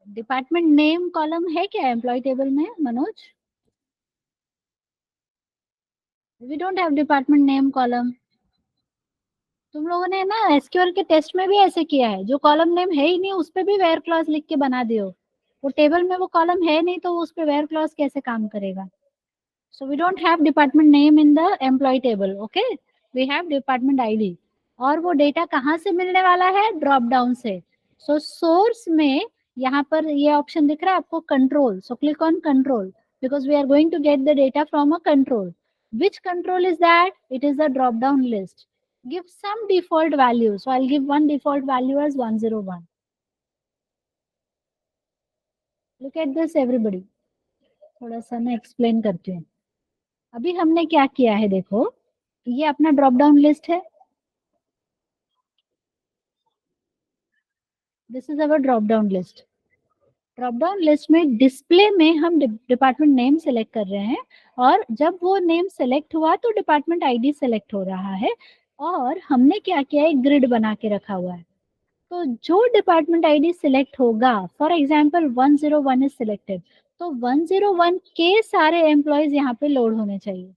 डिपार्टमेंट नेम कॉलम है क्या एम्प्लॉय टेबल में, Manoj? We don't have department name column. तुम लोगों ने ना एसक्यूएल के टेस्ट में भी ऐसे किया है, जो कॉलम नेम है ही नहीं उस पे भी वेयर क्लॉज लिख के बना दियो। वो टेबल में वो कॉलम है नहीं तो उस पे वेयर क्लॉज कैसे काम करेगा? So we don't have department name in the employee table, okay? We have department ID. और वो डेटा कहाँ से मिलने वाला है? ड्रॉप डाउन से। सो सोर्स में यहाँ पर ये ऑप्शन दिख रहा है आपको, control. So click on control because we are going to get the data from a control. Which control is that? It is the drop down list. Give some default value. So I'll give one default value as 101. Look at this everybody. थोड़ा सा मैं explain करती हूँ। अभी हमने क्या किया है देखो, ये अपना ड्रॉप डाउन लिस्ट है। This is our drop down list. Drop down list में डिस्प्ले में हम डिपार्टमेंट नेम सेलेक्ट कर रहे हैं, और जब वो नेम सेलेक्ट हुआ तो डिपार्टमेंट आईडी सेलेक्ट हो रहा है, और हमने क्या किया, एक ग्रिड बना के रखा हुआ है। तो जो डिपार्टमेंट आईडी सिलेक्ट होगा, फॉर एग्जांपल 101 इज सिलेक्टेड, तो 101 के सारे एम्प्लॉयज यहाँ पे लोड होने चाहिए।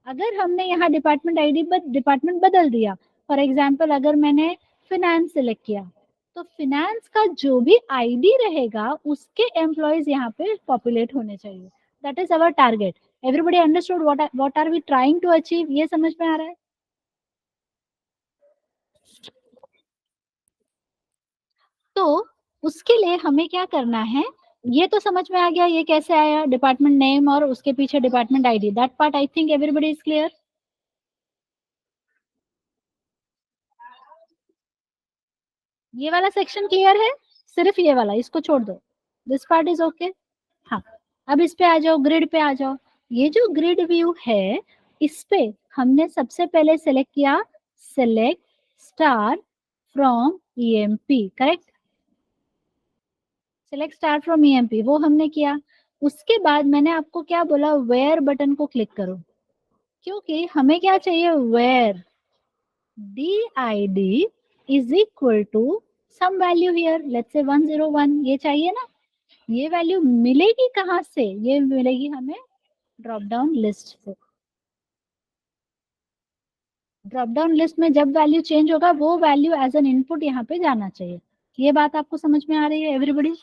अगर हमने यहाँ डिपार्टमेंट बदल दिया, फॉर एग्जाम्पल अगर मैंने फिनेंस सिलेक्ट किया, तो फिनेंस का जो भी आईडी रहेगा उसके एम्प्लॉयज यहाँ पे पॉपुलेट होने चाहिए। That is our target. Everybody understood what are we trying to achieve? ये समझ में आ रहा है? तो उसके लिए हमें क्या करना है, ये तो समझ में आ गया ये कैसे आया, डिपार्टमेंट नेम और उसके पीछे department ID. That part I think everybody is clear. ये वाला सेक्शन क्लियर है? सिर्फ ये वाला, इसको छोड़ दो। This part is okay. हाँ, अब इस पे आ जाओ, ग्रिड पे आ जाओ। ये जो ग्रिड व्यू है, इस पे हमने सबसे पहले सेलेक्ट किया, select star from EMP, correct? Select star from EMP वो हमने किया। उसके बाद मैंने आपको क्या बोला, वेयर बटन को क्लिक करो, क्योंकि हमें क्या चाहिए, where did is equal to some value here, let's say 101, ये चाहिए ना। ये वैल्यू मिलेगी कहाँ से? ये मिलेगी हमें ड्रॉप डाउन लिस्ट से। ड्रॉप डाउन लिस्ट में जब वैल्यू चेंज होगा, वो वैल्यू एज एन इनपुट यहाँ पे जाना चाहिए। ये बात आपको समझ में आ रही है everybody?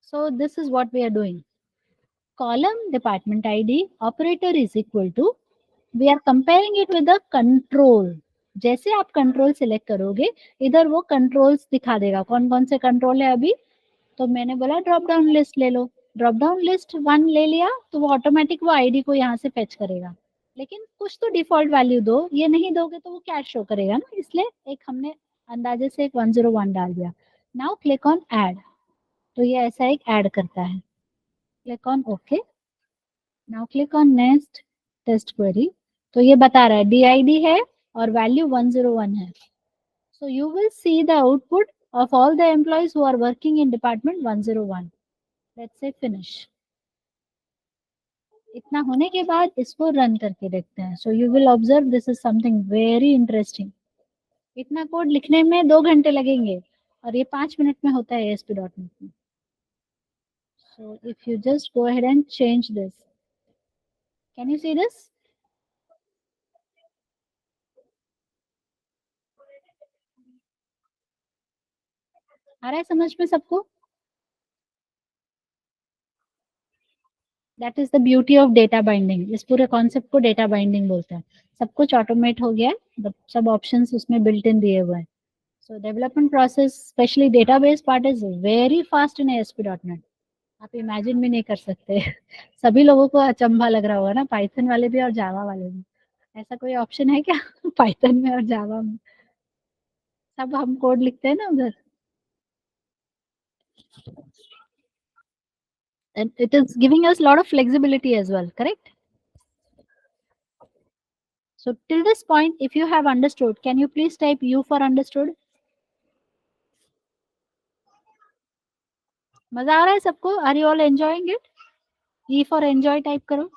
So this is what we are doing. Column department ID operator is equal to, we are comparing it with the control. जैसे आप कंट्रोल सिलेक्ट करोगे, इधर वो कंट्रोल्स दिखा देगा, कौन कौन से कंट्रोल है अभी। तो मैंने बोला ड्रॉप डाउन लिस्ट ले लो, ड्रॉप डाउन लिस्ट 1 ले लिया, तो वो ऑटोमेटिक वो आईडी को यहाँ से फेच करेगा। लेकिन कुछ तो डिफॉल्ट वैल्यू दो, ये नहीं दोगे तो वो क्या शो करेगा ना, इसलिए एक हमने अंदाजे से एक 101 डाल दिया। नाउ क्लिक ऑन ऐड, तो ये ऐसा एक ऐड करता है। Click on okay. Now click on next test query. तो ये बता रहा है DID है और वैल्यू 101 है। So you will see the output of all the employees who are working in department 101. Let's say finish. इतना होने के बाद इसको रन करके देखते हैं। So you will observe this is something very interesting. इतना कोड लिखने में 2 घंटे लगेंगे और ये 5 मिनट में होता है ASP.NET में। So if you just go ahead and change this, can you see this? आ रहा है समझ में सबको? That is the beauty of data binding. इस पूरे कॉन्सेप्ट को डेटा बाइंडिंग बोलते हैं। सब कुछ ऑटोमेट हो गया है, सब ऑप्शंस उसमें बिल्ट इन दिए हुए हैं। सो development process specially database part is very fast in ASP.NET। आप इमेजिन भी नहीं कर सकते। सभी लोगों को अचंभा लग रहा होगा ना, पाइथन वाले भी और जावा वाले भी। ऐसा कोई ऑप्शन है क्या? पाइथन में और जावा में सब हम कोड लिखते हैं ना उधर। And it is giving us a lot of flexibility as well, correct? So till this point, if you have understood, can you please type U for understood? मजा आ रहा है सबको? Are you all enjoying it? E for enjoy type करो,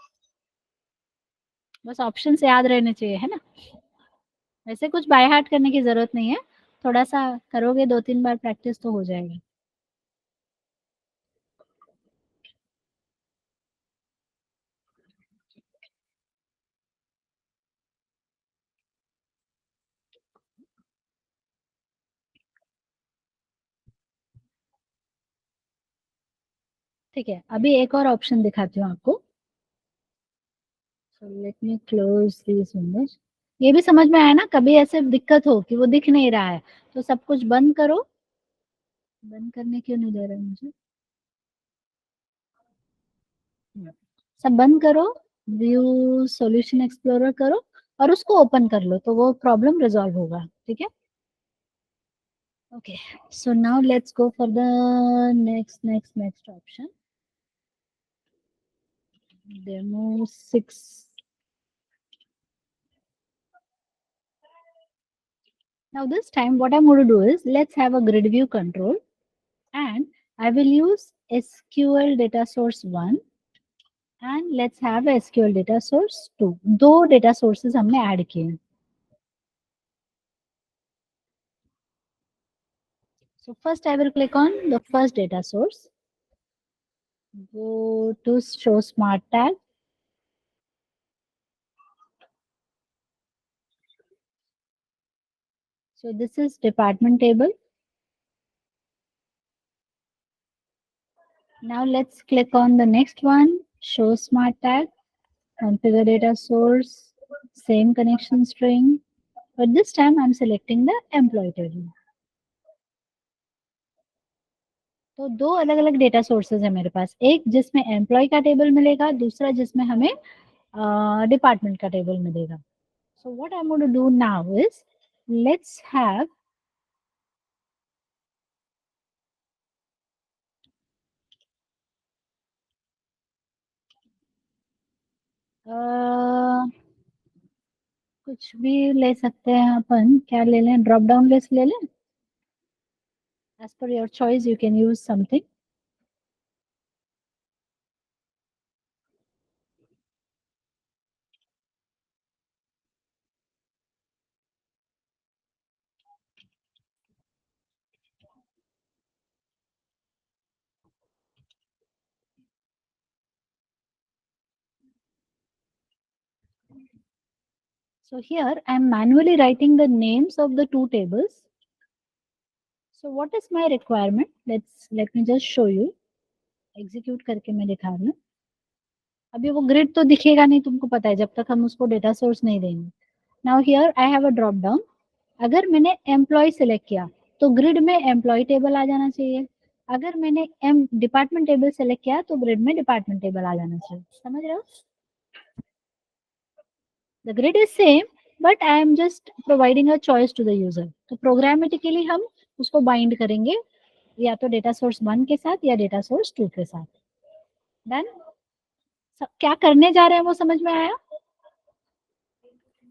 बस option से याद रहने चाहिए, है ना? वैसे कुछ बाय हार्ट करने की जरूरत नहीं है, थोड़ा सा करोगे 2-3 बार प्रैक्टिस तो हो जाएगा। ठीक है, अभी एक और ऑप्शन दिखाती हूँ आपको। So let me close this Windows. ये भी समझ में आया ना, कभी ऐसे दिक्कत हो कि वो दिख नहीं रहा है तो सब कुछ बंद करो। बंद करने क्यों नहीं दे रहा है मुझे? सब बंद करो, व्यू सॉल्यूशन एक्सप्लोरर करो और उसको ओपन कर लो तो वो प्रॉब्लम रिजॉल्व होगा। ठीक है, okay. So now let's go for the next option, demo 6। Now this time what I'm going to do is let's have a grid view control and I will use SQL data source 1 and let's have a SQL data source 2. दो data sources हमने add किए हैं। So first I will click on the first data source. Go to show smart tag. So this is department table. Now let's click on the next one, show smart tag, configure data source, same connection string, but this time I'm selecting the employee table. तो दो अलग अलग data sources है मेरे पास, एक जिसमें employ का table मिलेगा, दूसरा जिसमें हमें डिपार्टमेंट का टेबल मिलेगा। So what I am going to do now is let's have कुछ भी ले सकते हैं अपन, क्या ले लें, ड्रॉप डाउन लिस्ट ले लें। As per your choice you can use something. So here I am manually writing the names of the two tables. So what is my requirement? Let me just show you. Execute करके मैं दिखा रही हूँ। अभी वो grid तो दिखेगा नहीं, तुमको पता है, जब तक हम उसको डेटा सोर्स नहीं देंगे। Now here I have a drop down. अगर मैंने एम्प्लॉय सेलेक्ट किया तो ग्रिड में एम्प्लॉय टेबल आ जाना चाहिए। अगर मैंने एम डिपार्टमेंट टेबल सेलेक्ट किया तो ग्रिड में डिपार्टमेंट टेबल आ जाना चाहिए। समझ रहे हो? The grid is same but I am just providing a choice to the user. तो प्रोग्रामेटिकली हम उसको बाइंड करेंगे या तो डेटा सोर्स 1 के साथ या डेटा सोर्स 2 के साथ। डन। क्या करने जा रहे हैं वो समझ में आया?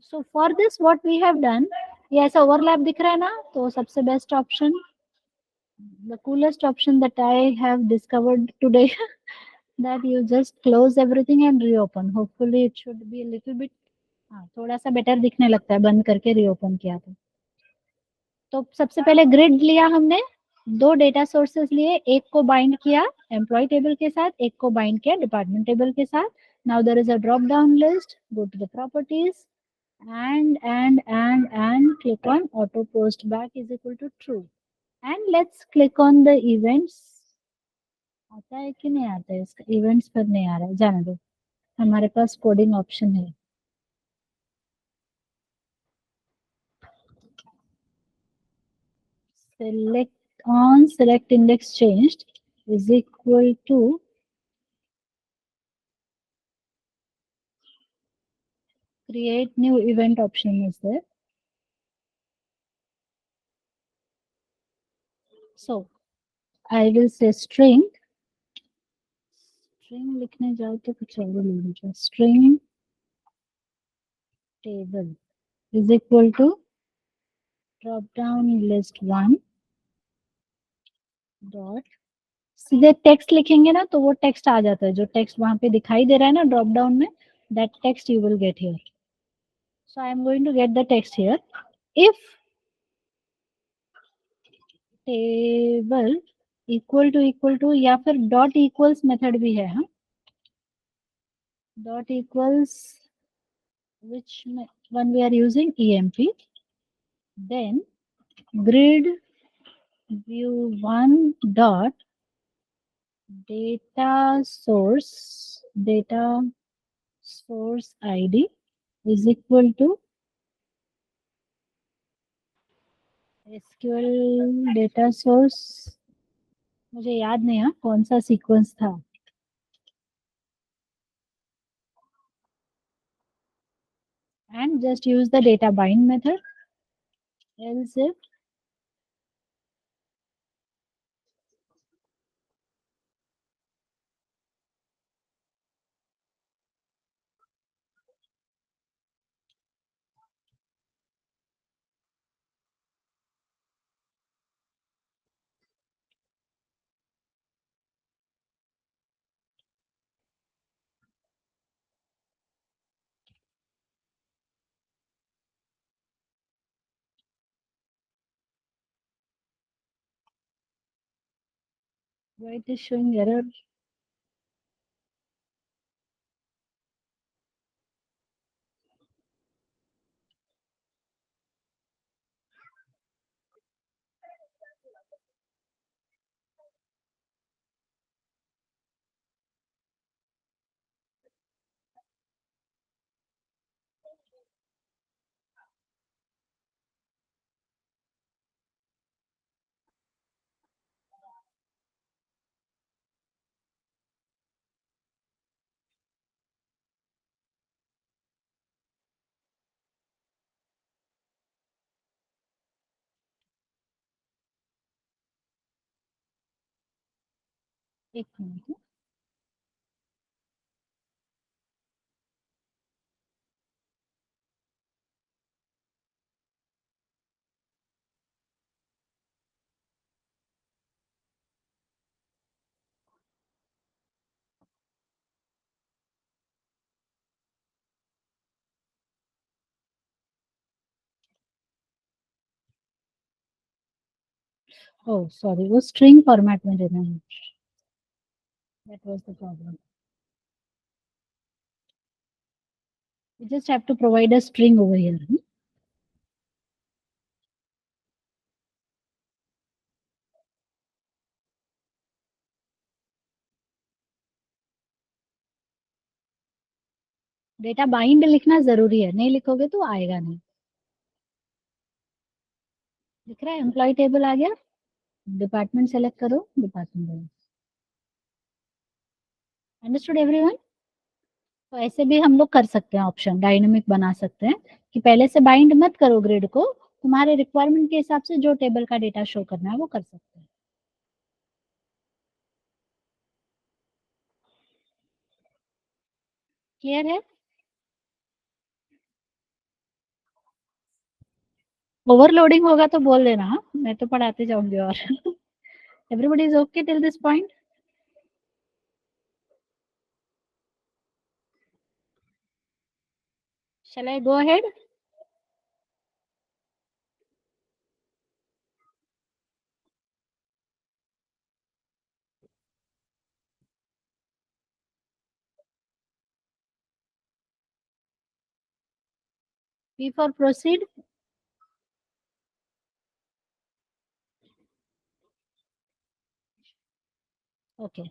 So for this what we have done, ये ऐसा ओवरलैप दिख रहा है ना, तो सबसे best option, the coolest option that I have discovered today that you just close everything and reopen. Hopefully it should be a little bit, हाँ थोड़ा सा बेटर दिखने लगता है बंद करके रीओपन किया तो सबसे पहले ग्रिड लिया हमने, दो डेटा सोर्सेस लिए, एक को बाइंड किया एम्प्लॉय टेबल के साथ, एक को बाइंड किया डिपार्टमेंट टेबल के साथ। Now there is a drop down list, go to the properties and click on auto post back is equal to true and let's click on the events। आता है कि नहीं आता है, इसका इवेंट्स पर नहीं आ रहा है, जाने दो, हमारे पास कोडिंग ऑप्शन है। Select index changed is equal to create new event option is there। So I will say string लिखने जाओ तो कुछ और लिख दीजिए, string table is equal to drop down list 1 dot, सीधे टेक्स्ट लिखेंगे ना तो वो टेक्स्ट आ जाता है, जो टेक्स्ट वहां पे दिखाई दे रहा है ना ड्रॉप डाउन में, that text you will get here. So I am going to get the text here. If table equal to या फिर डॉट इक्वल्स मेथड भी है, हाँ dot equals which one we are using, emp, then grid view 1 dot data source ID is equal to SQL data source, मुझे याद नहीं है कौन सा सीक्वेंस था, and just use the data bind method, else if why it is showing error. एक minute. Oh, sorry, वो string format में देना है. That was the problem. You just have to provide a string over here. Data bind लिखना जरूरी है, नहीं लिखोगे तो आएगा नहीं. दिख रहा है एम्प्लॉय टेबल आ गया. डिपार्टमेंट सेलेक्ट करो, डिपार्टमेंट. Understood everyone. तो ऐसे भी हम लोग कर सकते हैं, ऑप्शन डायनेमिक बना सकते हैं कि पहले से बाइंड मत करो ग्रिड को, तुम्हारे रिक्वायरमेंट के हिसाब से जो टेबल का डेटा शो करना है वो कर सकते हैं. क्लियर है. ओवरलोडिंग होगा तो बोल देना, हाँ? मैं तो पढ़ाते जाऊंगी. और everybody is okay till this point. Shall I go ahead. P for proceed. Okay.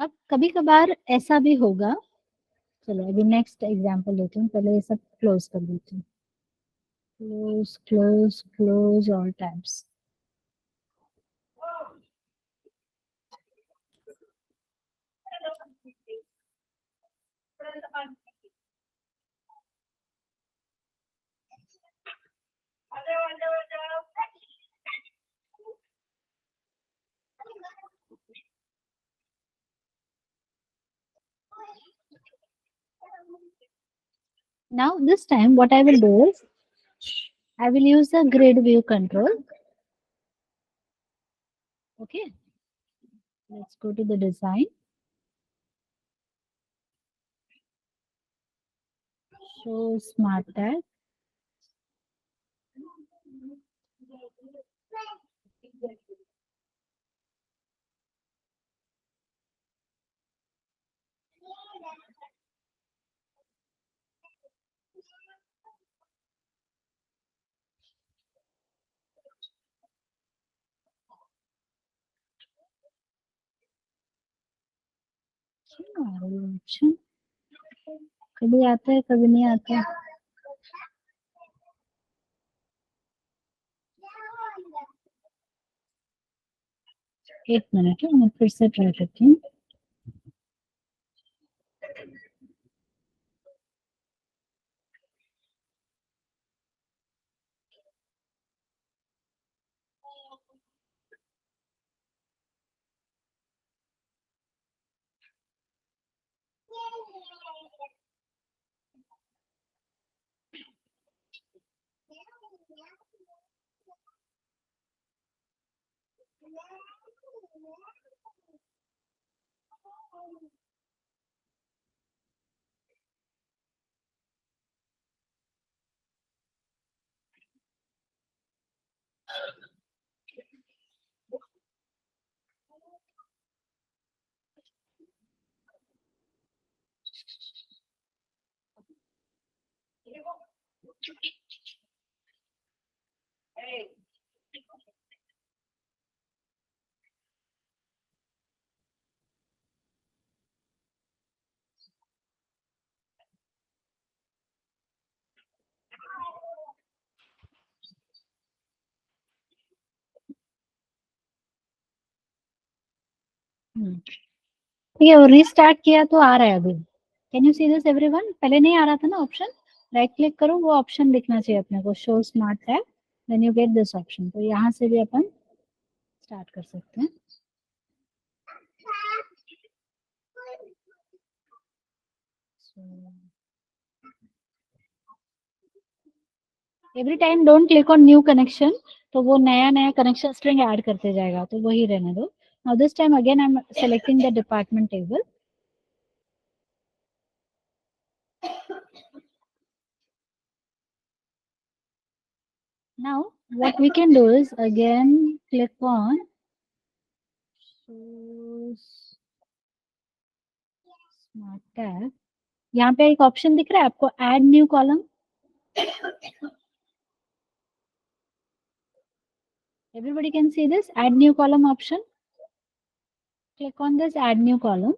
अब कभी कभार ऐसा भी होगा. चलो अभी नेक्स्ट एग्जांपल लेती हूँ, पहले ये सब क्लोज कर देती हूँ. Close close close all tabs. Now this time what I will do is I will use the grid view control. Okay. Let's go to the design. Show smart tag. Option कभी आता है कभी नहीं आता है। एक मिनट है, मैं फिर से ट्राई करती हूँ। ठीक है, वो रीस्टार्ट किया तो आ रहा है अभी। Can you see this everyone? पहले नहीं आ रहा था ना ऑप्शन। राइट क्लिक करो, वो ऑप्शन दिखना चाहिए अपने को, show smart tab, then you get this option. तो यहाँ से भी अपन स्टार्ट कर सकते हैं। Every time don't click on new connection, तो वो नया नया कनेक्शन स्ट्रिंग ऐड करते जाएगा, तो वही रहने दो। Now this time again I M selecting the department table. Now what we can do is again click on smart tab. यहाँ पे एक ऑप्शन दिख रहा है आपको, add new column. Everybody can see this add new column option. Click on this add new column.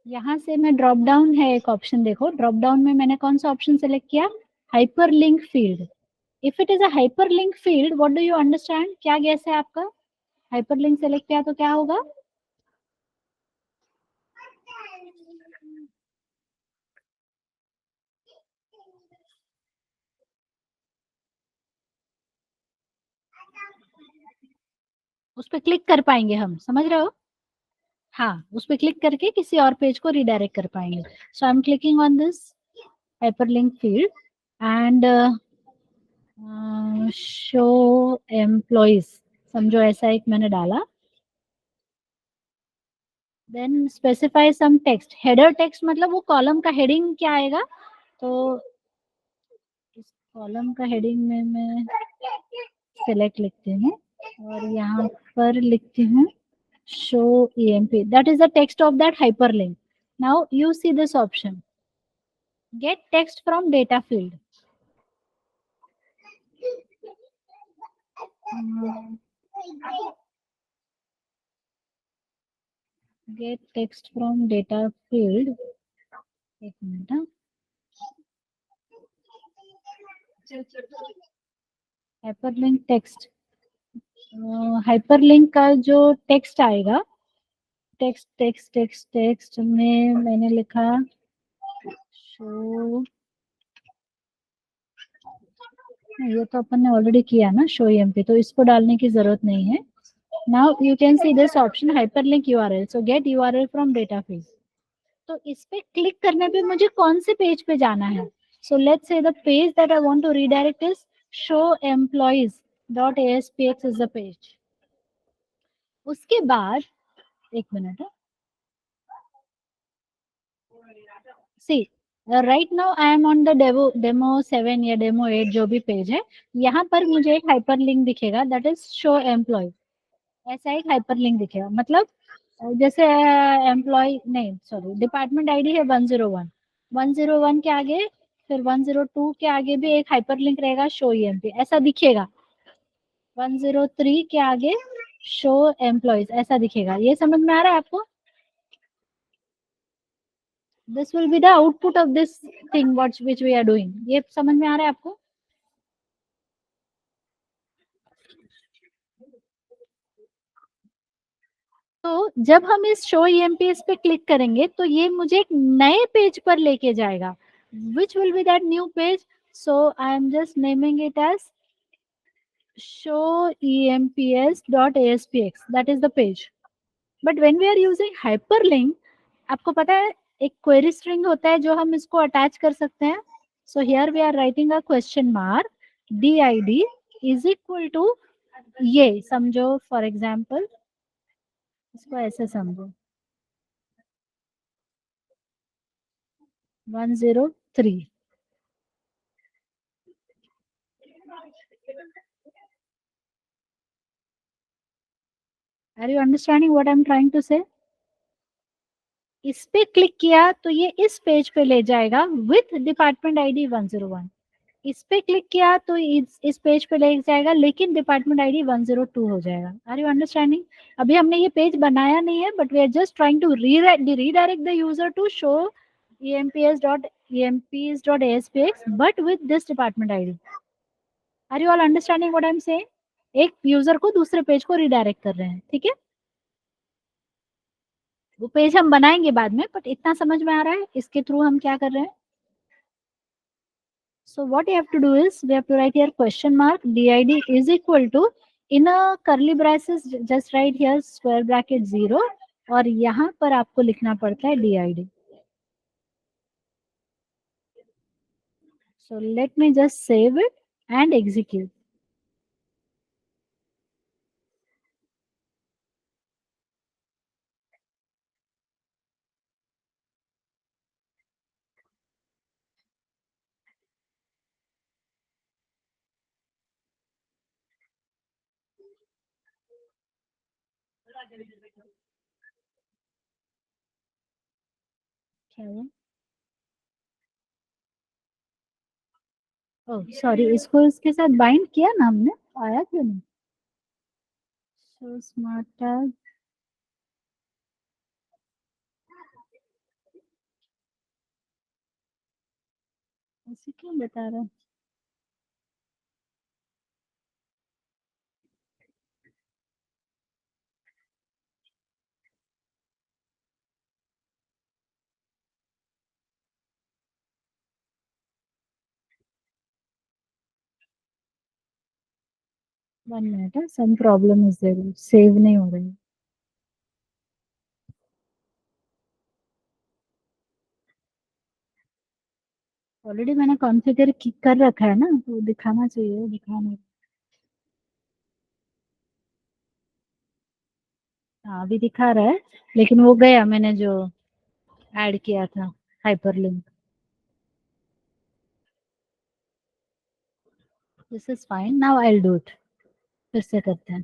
यहाँ से मैं ड्रॉप डाउन है एक ऑप्शन, देखो ड्रॉप डाउन में मैंने कौन सा ऑप्शन सेलेक्ट किया, hyperlink field. If it is a hyperlink field, what do you understand, क्या गैस है आपका? हाइपरलिंक सेलेक्ट किया तो क्या होगा? उस पर क्लिक कर पाएंगे हम, समझ रहे हो? हाँ, उस पर क्लिक करके किसी और पेज को रिडायरेक्ट कर पाएंगे। So I am clicking on this hyperlink field and show employees, समझो ऐसा एक मैंने डाला। Then specify some text, header text मतलब वो कॉलम का हेडिंग क्या आएगा, तो इस कॉलम का हेडिंग में मैं सेलेक्ट लिखती हूँ और यहाँ पर लिखती हूँ show emp, that is the text of that hyperlink. Now you see this option, get text from data field. Get text from data field, एक मिनट, हाइपरलिंक टेक्स्ट, हाइपरलिंक का जो टेक्स्ट आएगा, टेक्स्ट टेक्स्ट टेक्स्ट टेक्स्ट में मैंने लिखा show, ये तो अपन ने ऑलरेडी किया ना शो emp, तो इसको डालने की जरूरत नहीं है। Now you can see this option hyperlink URL, so get URL from data field. तो इस पे क्लिक करने पे मुझे कौन से पेज पे जाना है? So let's say the page that I want to redirect is showemployees.aspx is the page. उसके बाद एक मिनट है, see right now I am on the demo 7 या demo 8 जो भी पेज है, यहाँ पर मुझे एक हाइपरलिंक दिखेगा, that is show employee, ऐसा एक हाइपरलिंक दिखेगा। मतलब जैसे एम्प्लॉय नहीं, सॉरी, डिपार्टमेंट आईडी है 101, 101 के आगे फिर 102 के आगे भी एक हाइपरलिंक रहेगा शो emp, ऐसा दिखेगा। 103 के आगे शो एम्प्लॉयज ऐसा दिखेगा, ये समझ में आ रहा है आपको? This will be the output of this thing what which we are doing, ये समझ में आ रहा है आपको? तो जब हम इस शो ईएमपीएस पे क्लिक करेंगे तो ये मुझे एक नए पेज पर लेके जाएगा, which will be that new page? So I am just naming it as show emps.aspx, that is the page. But when we are using hyperlink, आपको पता है एक query string होता है जो हम इसको attach कर सकते हैं. So here we are writing a question mark did is equal to, ये समझो for example, इसको ऐसे समझो 103. Are you understanding what I am trying to say? इस पे क्लिक किया तो ये इस पेज पे ले जाएगा विथ डिपार्टमेंट आईडी 101. इस पे क्लिक किया तो इस पेज पे ले जाएगा लेकिन डिपार्टमेंट आईडी 102 हो जाएगा. Are you understanding? अभी हमने ये पेज बनाया नहीं है but we are just trying to redirect the user to show emps.aspx but with this department ID. Are you all understanding what I am saying? एक user को दूसरे पेज को रीडायरेक्ट कर रहे हैं, ठीक है? वो पेज हम बनाएंगे बाद में, बट इतना समझ में आ रहा है इसके थ्रू हम क्या कर रहे हैं. So what you have to do is we have to write here question mark did is equal to, in a curly braces just write here square bracket 0 और यहाँ पर आपको लिखना पड़ता है did. So let me just save it and execute. क्या हुआ? Oh sorry, इसको इसके साथ बाइंड किया ना हमने, आया क्यों नहीं? So smart tag, ऐसे क्यों बता रहा है? वन मिनट है, some problem is there, save नहीं हो रही. ऑलरेडी मैंने कॉन्फ़िगर कर रखा है ना, तो दिखाना चाहिए, दिखाना. हाँ अभी दिखा रहा है लेकिन वो गया मैंने जो ऐड किया था hyperlink. This is fine, now I will do it. फिर से करते हैं.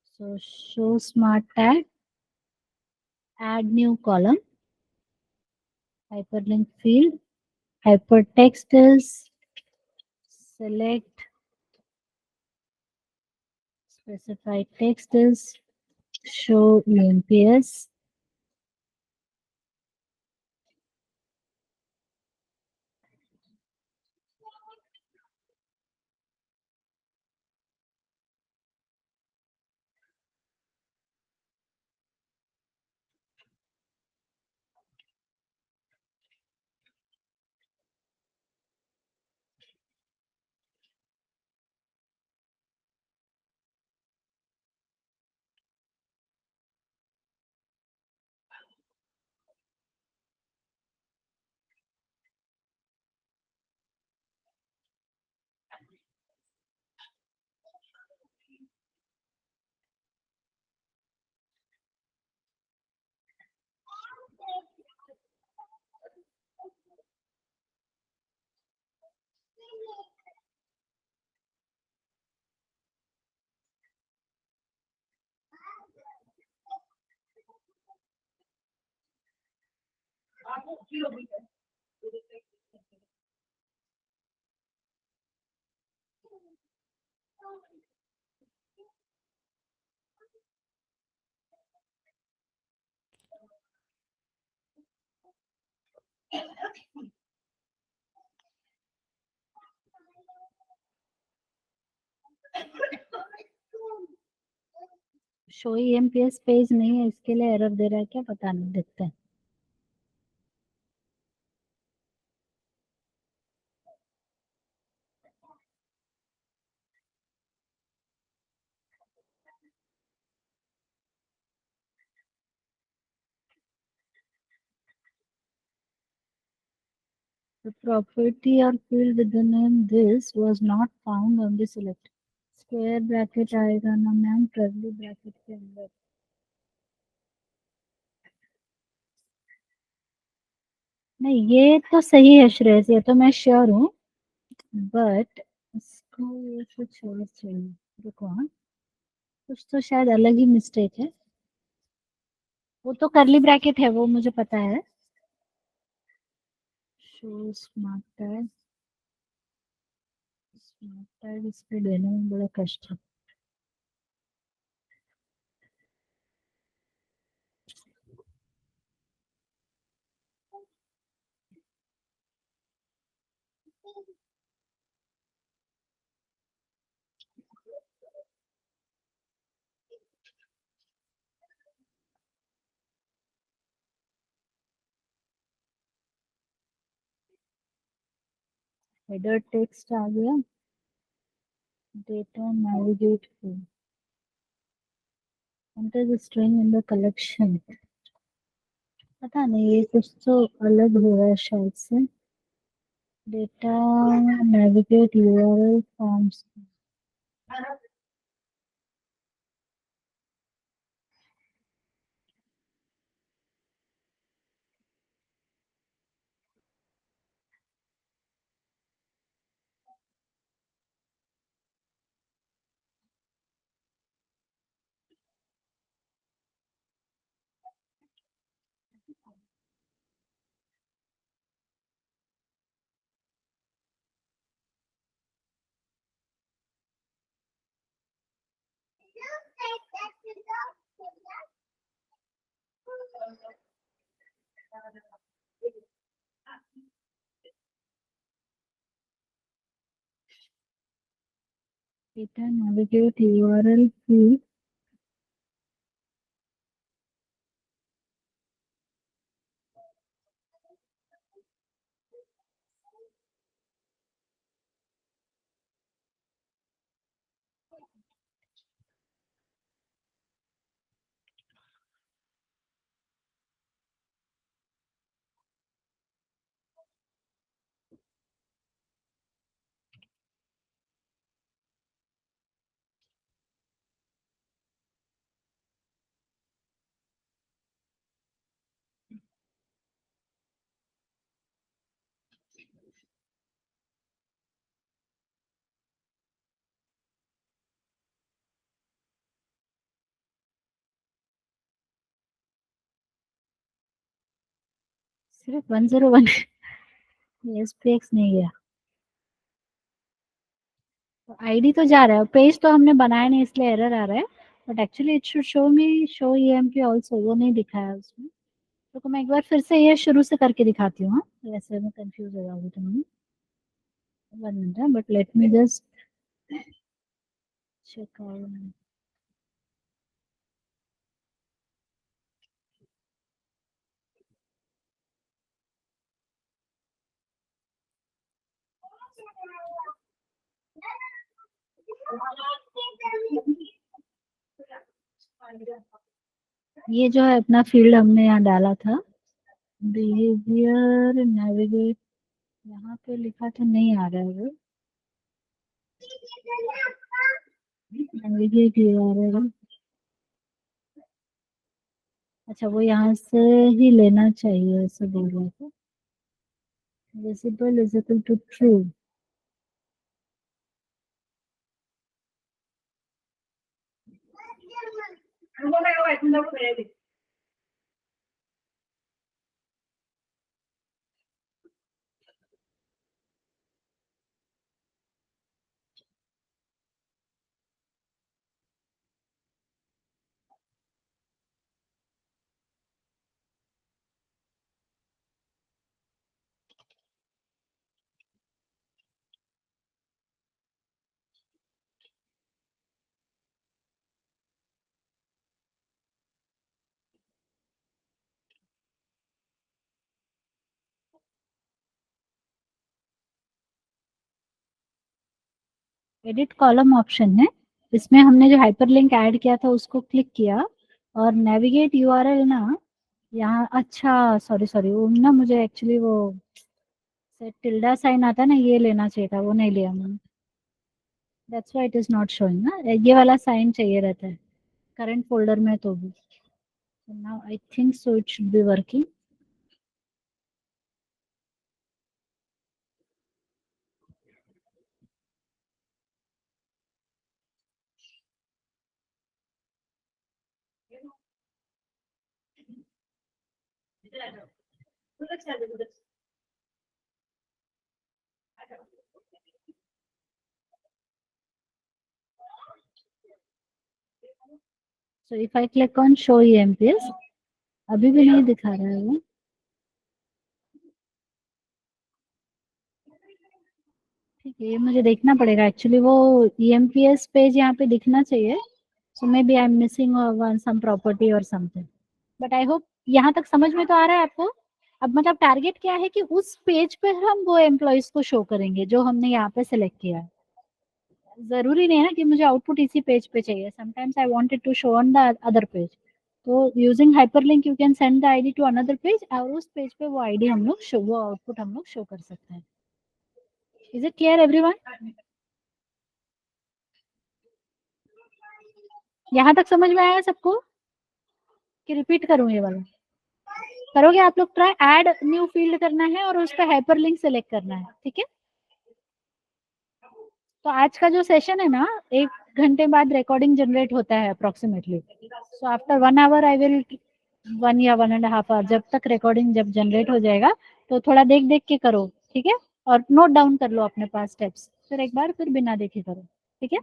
सो show smart tag, add new column, hyperlink field, hypertext is select, specified text is show emps. Show EMPS page नहीं है, इसके लिए एरर दे रहा है क्या, पता नहीं, देखते हैं। The property or field within this was not found on the select। Square bracket आएगा ना मैम कर्ली ब्रैकेट के अंदर? नहीं, ये तो सही है श्रेयस, ये तो मैं श्योर हूँ, बट इसको ये कुछ और चाहिए। रुको हाँ, कुछ तो शायद अलग ही मिस्टेक है। वो तो कर्ली ब्रैकेट है, वो मुझे पता है। Show smart tag, smart tag इस पे देने में बड़ा कष्ट है। हेडर टेक्स्ट आ गया, data navigate field, enter the string in the collection। पता नहीं, ये कुछ तो अलग हो रहा है शायद से। Data navigate URL forms. Data navigate URL field, सिर्फ 101 एसपीएक्स नहीं गया। तो आईडी तो जा रहा है, पेज तो हमने बनाया नहीं इसलिए एरर आ रहा है, but actually it should show me show EMP also, वो नहीं दिखाया उसमें। तो मैं एक बार फिर से ये शुरू से करके दिखाती हूँ, हाँ? वैसे मैं कंफ्यूज हो जाऊंगी तुम। 1 मिनट है, but let me just check out. ये जो है अपना फील्ड हमने यहाँ डाला था, बिहेवियर नेविगेट, यहाँ पे लिखा था, नहीं आ रहा है वो, नेविगेट यूआरएल। अच्छा, वो यहाँ से ही लेना चाहिए ऐसे बोल रहे थे। Visible is equal to true. Edit column option है, इसमें हमने जो हाइपरलिंक ऐड किया था उसको क्लिक किया और नेविगेट यूआरएल ना यहाँ, अच्छा सॉरी सॉरी, वो ना मुझे एक्चुअली वो टिल्डा साइन आता है ना, ये लेना चाहिए था, वो नहीं लिया मैंने, that's why it is not showing ना, ये वाला साइन चाहिए रहता है करंट फोल्डर में तो भी। Now I think so it should be working. So if I click on show EMPS, अभी भी नहीं दिखा रहा है वो। ठीक है, ये मुझे देखना पड़ेगा एक्चुअली, वो ईएमपीएस पेज यहाँ पे दिखना चाहिए, so may be I am missing one some property और समथिंग, बट आई होप यहाँ तक समझ में तो आ रहा है आपको। अब मतलब टारगेट क्या है कि उस पेज पे हम वो एम्प्लॉयज को शो करेंगे जो हमने यहाँ पे सिलेक्ट किया है। जरूरी नहीं है ना कि मुझे आउटपुट इसी पेज पे चाहिए, sometimes I wanted to show on the other page, तो using hyperlink you can send the ID to another page और उस पेज पे वो आईडी हम लोग शो, वो आउटपुट हम लोग शो कर सकते हैं। Is it clear everyone? यहाँ तक समझ में आया सबको कि रिपीट करूँ ये वाला? करोगे आप लोग ट्राई, ऐड न्यू फील्ड करना है और उस पर हाइपरलिंक सेलेक्ट करना है, ठीक है? तो आज का जो सेशन है ना, 1 घंटे बाद रिकॉर्डिंग जनरेट होता है approximately, so after 1 hour I will, 1 या 1.5 आवर, जब तक रिकॉर्डिंग जब जनरेट हो जाएगा तो थोड़ा देख देख के करो, ठीक है? और नोट डाउन कर लो अपने पास स्टेप्स, फिर एक बार फिर बिना देखे करो, ठीक है?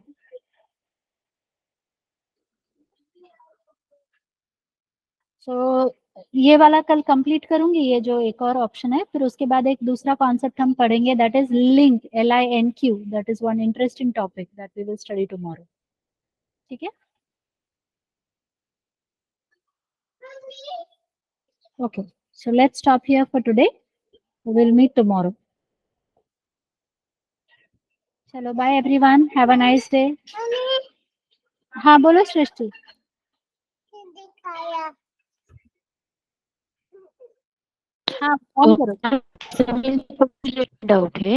सो ये वाला कल कंप्लीट करूंगी, ये जो एक और ऑप्शन है, फिर उसके बाद एक दूसरा कॉन्सेप्ट हम पढ़ेंगे, that is link, LINQ, that is one interesting topic that we will study tomorrow, ठीक है? Okay, so let's stop here for today. We will meet tomorrow. चलो bye everyone, have a nice day. हाँ बोलो सृष्टि। हाँ on करो। Doubt है।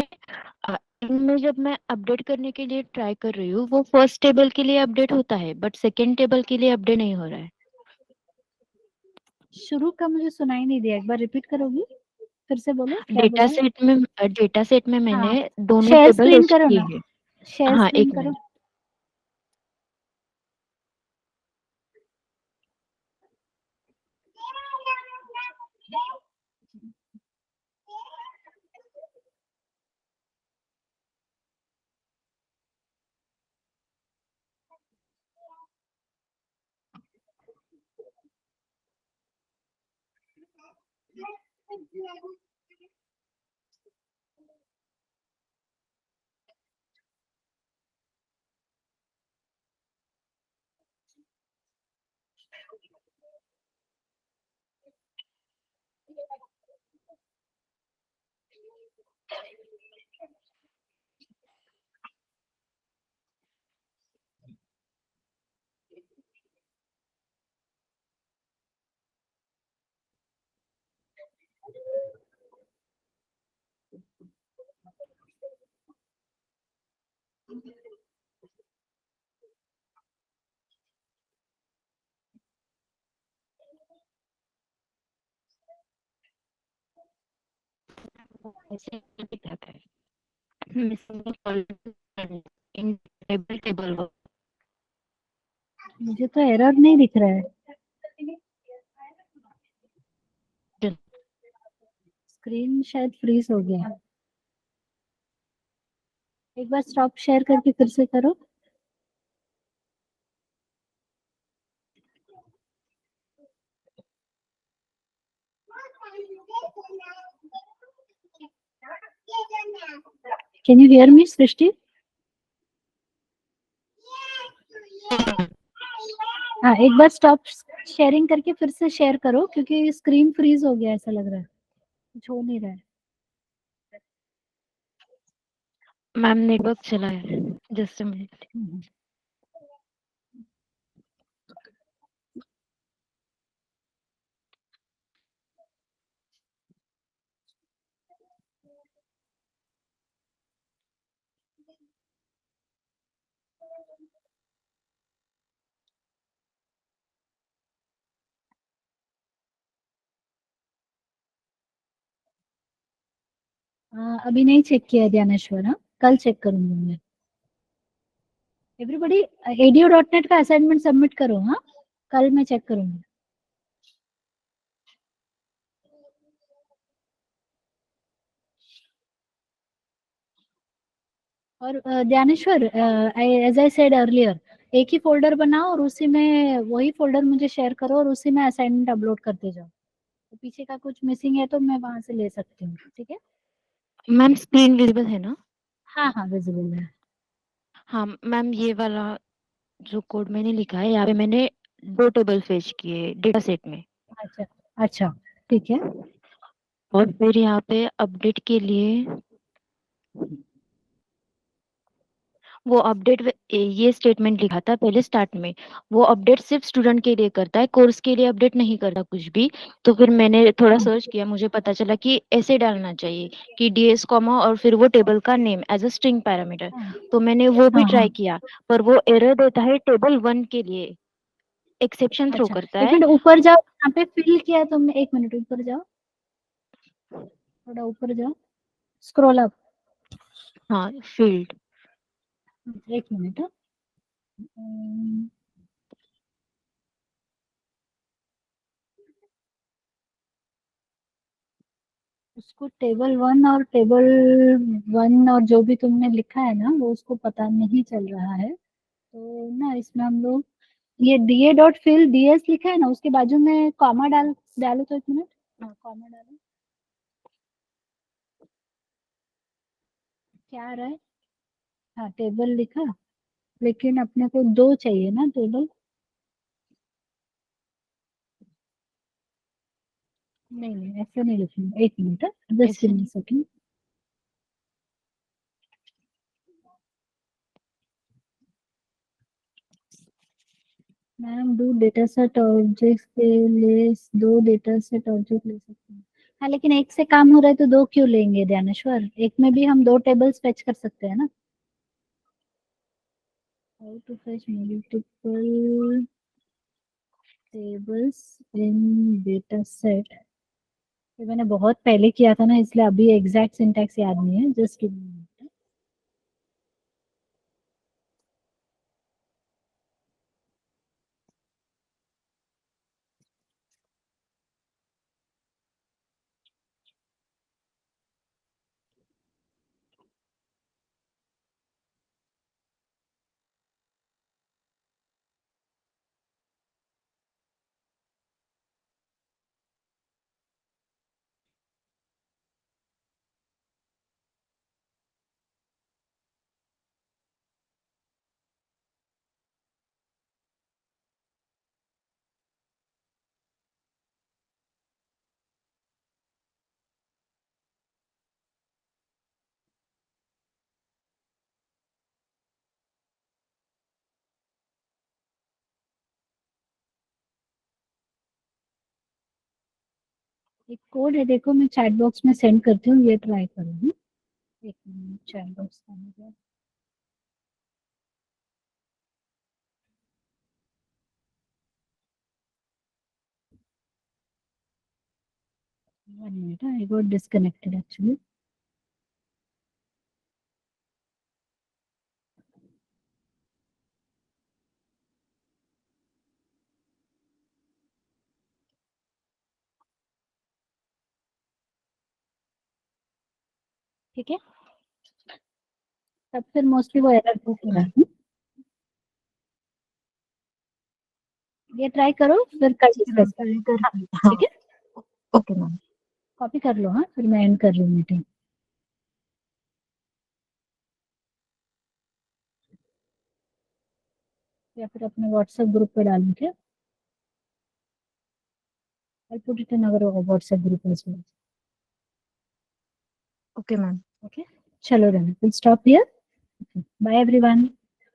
इनमें जब मैं अपडेट करने के लिए ट्राई कर रही हूँ, वो फर्स्ट टेबल के लिए अपडेट होता है बट सेकंड टेबल के लिए अपडेट नहीं हो रहा है। शुरू का मुझे सुनाई नहीं दिया, एक बार रिपीट करोगी? फिर से बोलो क्या डेटा बोला? सेट में डेटा सेट में हाँ, मैंने दोनों शेयर टेबल स्क्रीन लिस्ट करो किए ना, हैं। शेयर हाँ, स्क्रीन एक करो। मिनट। ऐसे दिखाता है missing column in table table. मुझे तो एरर नहीं दिख रहा है, स्क्रीन शायद फ्रीज हो गया है। एक बार स्टॉप शेयर करके फिर से करो। कैन यू हियर मी सृष्टि? हाँ एक बार स्टॉप शेयरिंग करके फिर से शेयर करो, क्योंकि स्क्रीन फ्रीज हो गया ऐसा लग रहा है, कुछ हो नहीं रहा है। मैम नेटवर्क चला है, जस्ट अ मिनट। अभी नहीं चेक किया है ध्यानेश्वर, हाँ कल चेक करूंगी मैं। एवरीबॉडी edu.net का असाइनमेंट सबमिट करो, हाँ कल मैं चेक करूंगी। और Dnyaneshwar, as I said earlier, एक ही फोल्डर बनाओ और उसी में वही फोल्डर मुझे शेयर करो और उसी में असाइनमेंट अपलोड करते जाओ। तो पीछे का कुछ मिसिंग है तो मैं वहां से ले सकती हूँ, ठीक है? मैम स्क्रीन विजिबल है ना? हाँ हाँ विजिबल है। हाँ मैम, ये वाला जो कोड मैंने लिखा है, यहाँ पे मैंने 2 टेबल फेच किए डेटा सेट में। अच्छा अच्छा, ठीक है। और फिर यहाँ पे अपडेट के लिए वो अपडेट, ये स्टेटमेंट लिखा था पहले स्टार्ट में, वो अपडेट सिर्फ स्टूडेंट के लिए करता है, कोर्स के लिए अपडेट नहीं करता कुछ भी। तो फिर मैंने थोड़ा सर्च किया, मुझे पता चला कि ऐसे डालना चाहिए कि डीएस कॉमा और फिर वो टेबल का name as a string parameter. हाँ तो मैंने वो भी हाँ हाँ। ट्राई किया, पर वो एरर देता है टेबल 1 के लिए, एक्सेप्शन थ्रो अच्छा, करता एक है। मिनट ऊपर जाओ, यहाँ पे फिल किया तुमने, एक मिनट ऊपर जाओ, थोड़ा ऊपर जाओ, स्क्रॉल अप। हाँ फील्ड। एक मिनट, हाँ। अम्म, उसको टेबल 1 और टेबल 1 और जो भी तुमने लिखा है ना वो उसको पता नहीं चल रहा है। तो ना इसमें हम लोग ये da डॉट फिल ds लिखा है ना, उसके बाजू में कॉमा डालो तो, एक मिनट। हाँ कॉमा डालो, क्या आ रहा है? हाँ टेबल लिखा, लेकिन अपने को दो चाहिए ना टेबल। नहीं नहीं ऐसे नहीं लिखूंगा, एक मिनट, जस्ट गिव ऐसे मी नहीं। सेकंड। मैम दो डेटा सेट ऑब्जेक्ट के लिए दो डेटा सेट ऑब्जेक्ट ले सकते हैं। हाँ लेकिन एक से काम हो रहा है तो दो क्यों लेंगे ध्यानेश्वर, एक में भी हम दो टेबल्स फेच कर सकते हैं ना। How to fetch multiple tables in data set, ये मैंने बहुत पहले किया था ना, इसलिए अभी एग्जैक्ट सिंटैक्स याद नहीं है, जस्ट एक कोड है देखो, मैं चैट बॉक्स में सेंड करती हूँ, ये ट्राई करो, हाँ? एक मिनट, चैट बॉक्स का 1 minute, I got disconnected actually. ठीक है, तब फिर मोस्टली वो एरर हो रहा है। ये ट्राई करो फिर कल ठीक है मैम, डिस्कस ट्राई करेंगे, हाँ करती हूँ। ठीक है। हाँ ओके मैम। कॉपी कर लो, हाँ फिर मैं एंड कर रही हूँ मीटिंग, या फिर अपने व्हाट्सएप ग्रुप पे डालूं क्या? I put it in our WhatsApp group as well. Okay ma'am. Okay. चलो then we'll stop here. Bye everyone.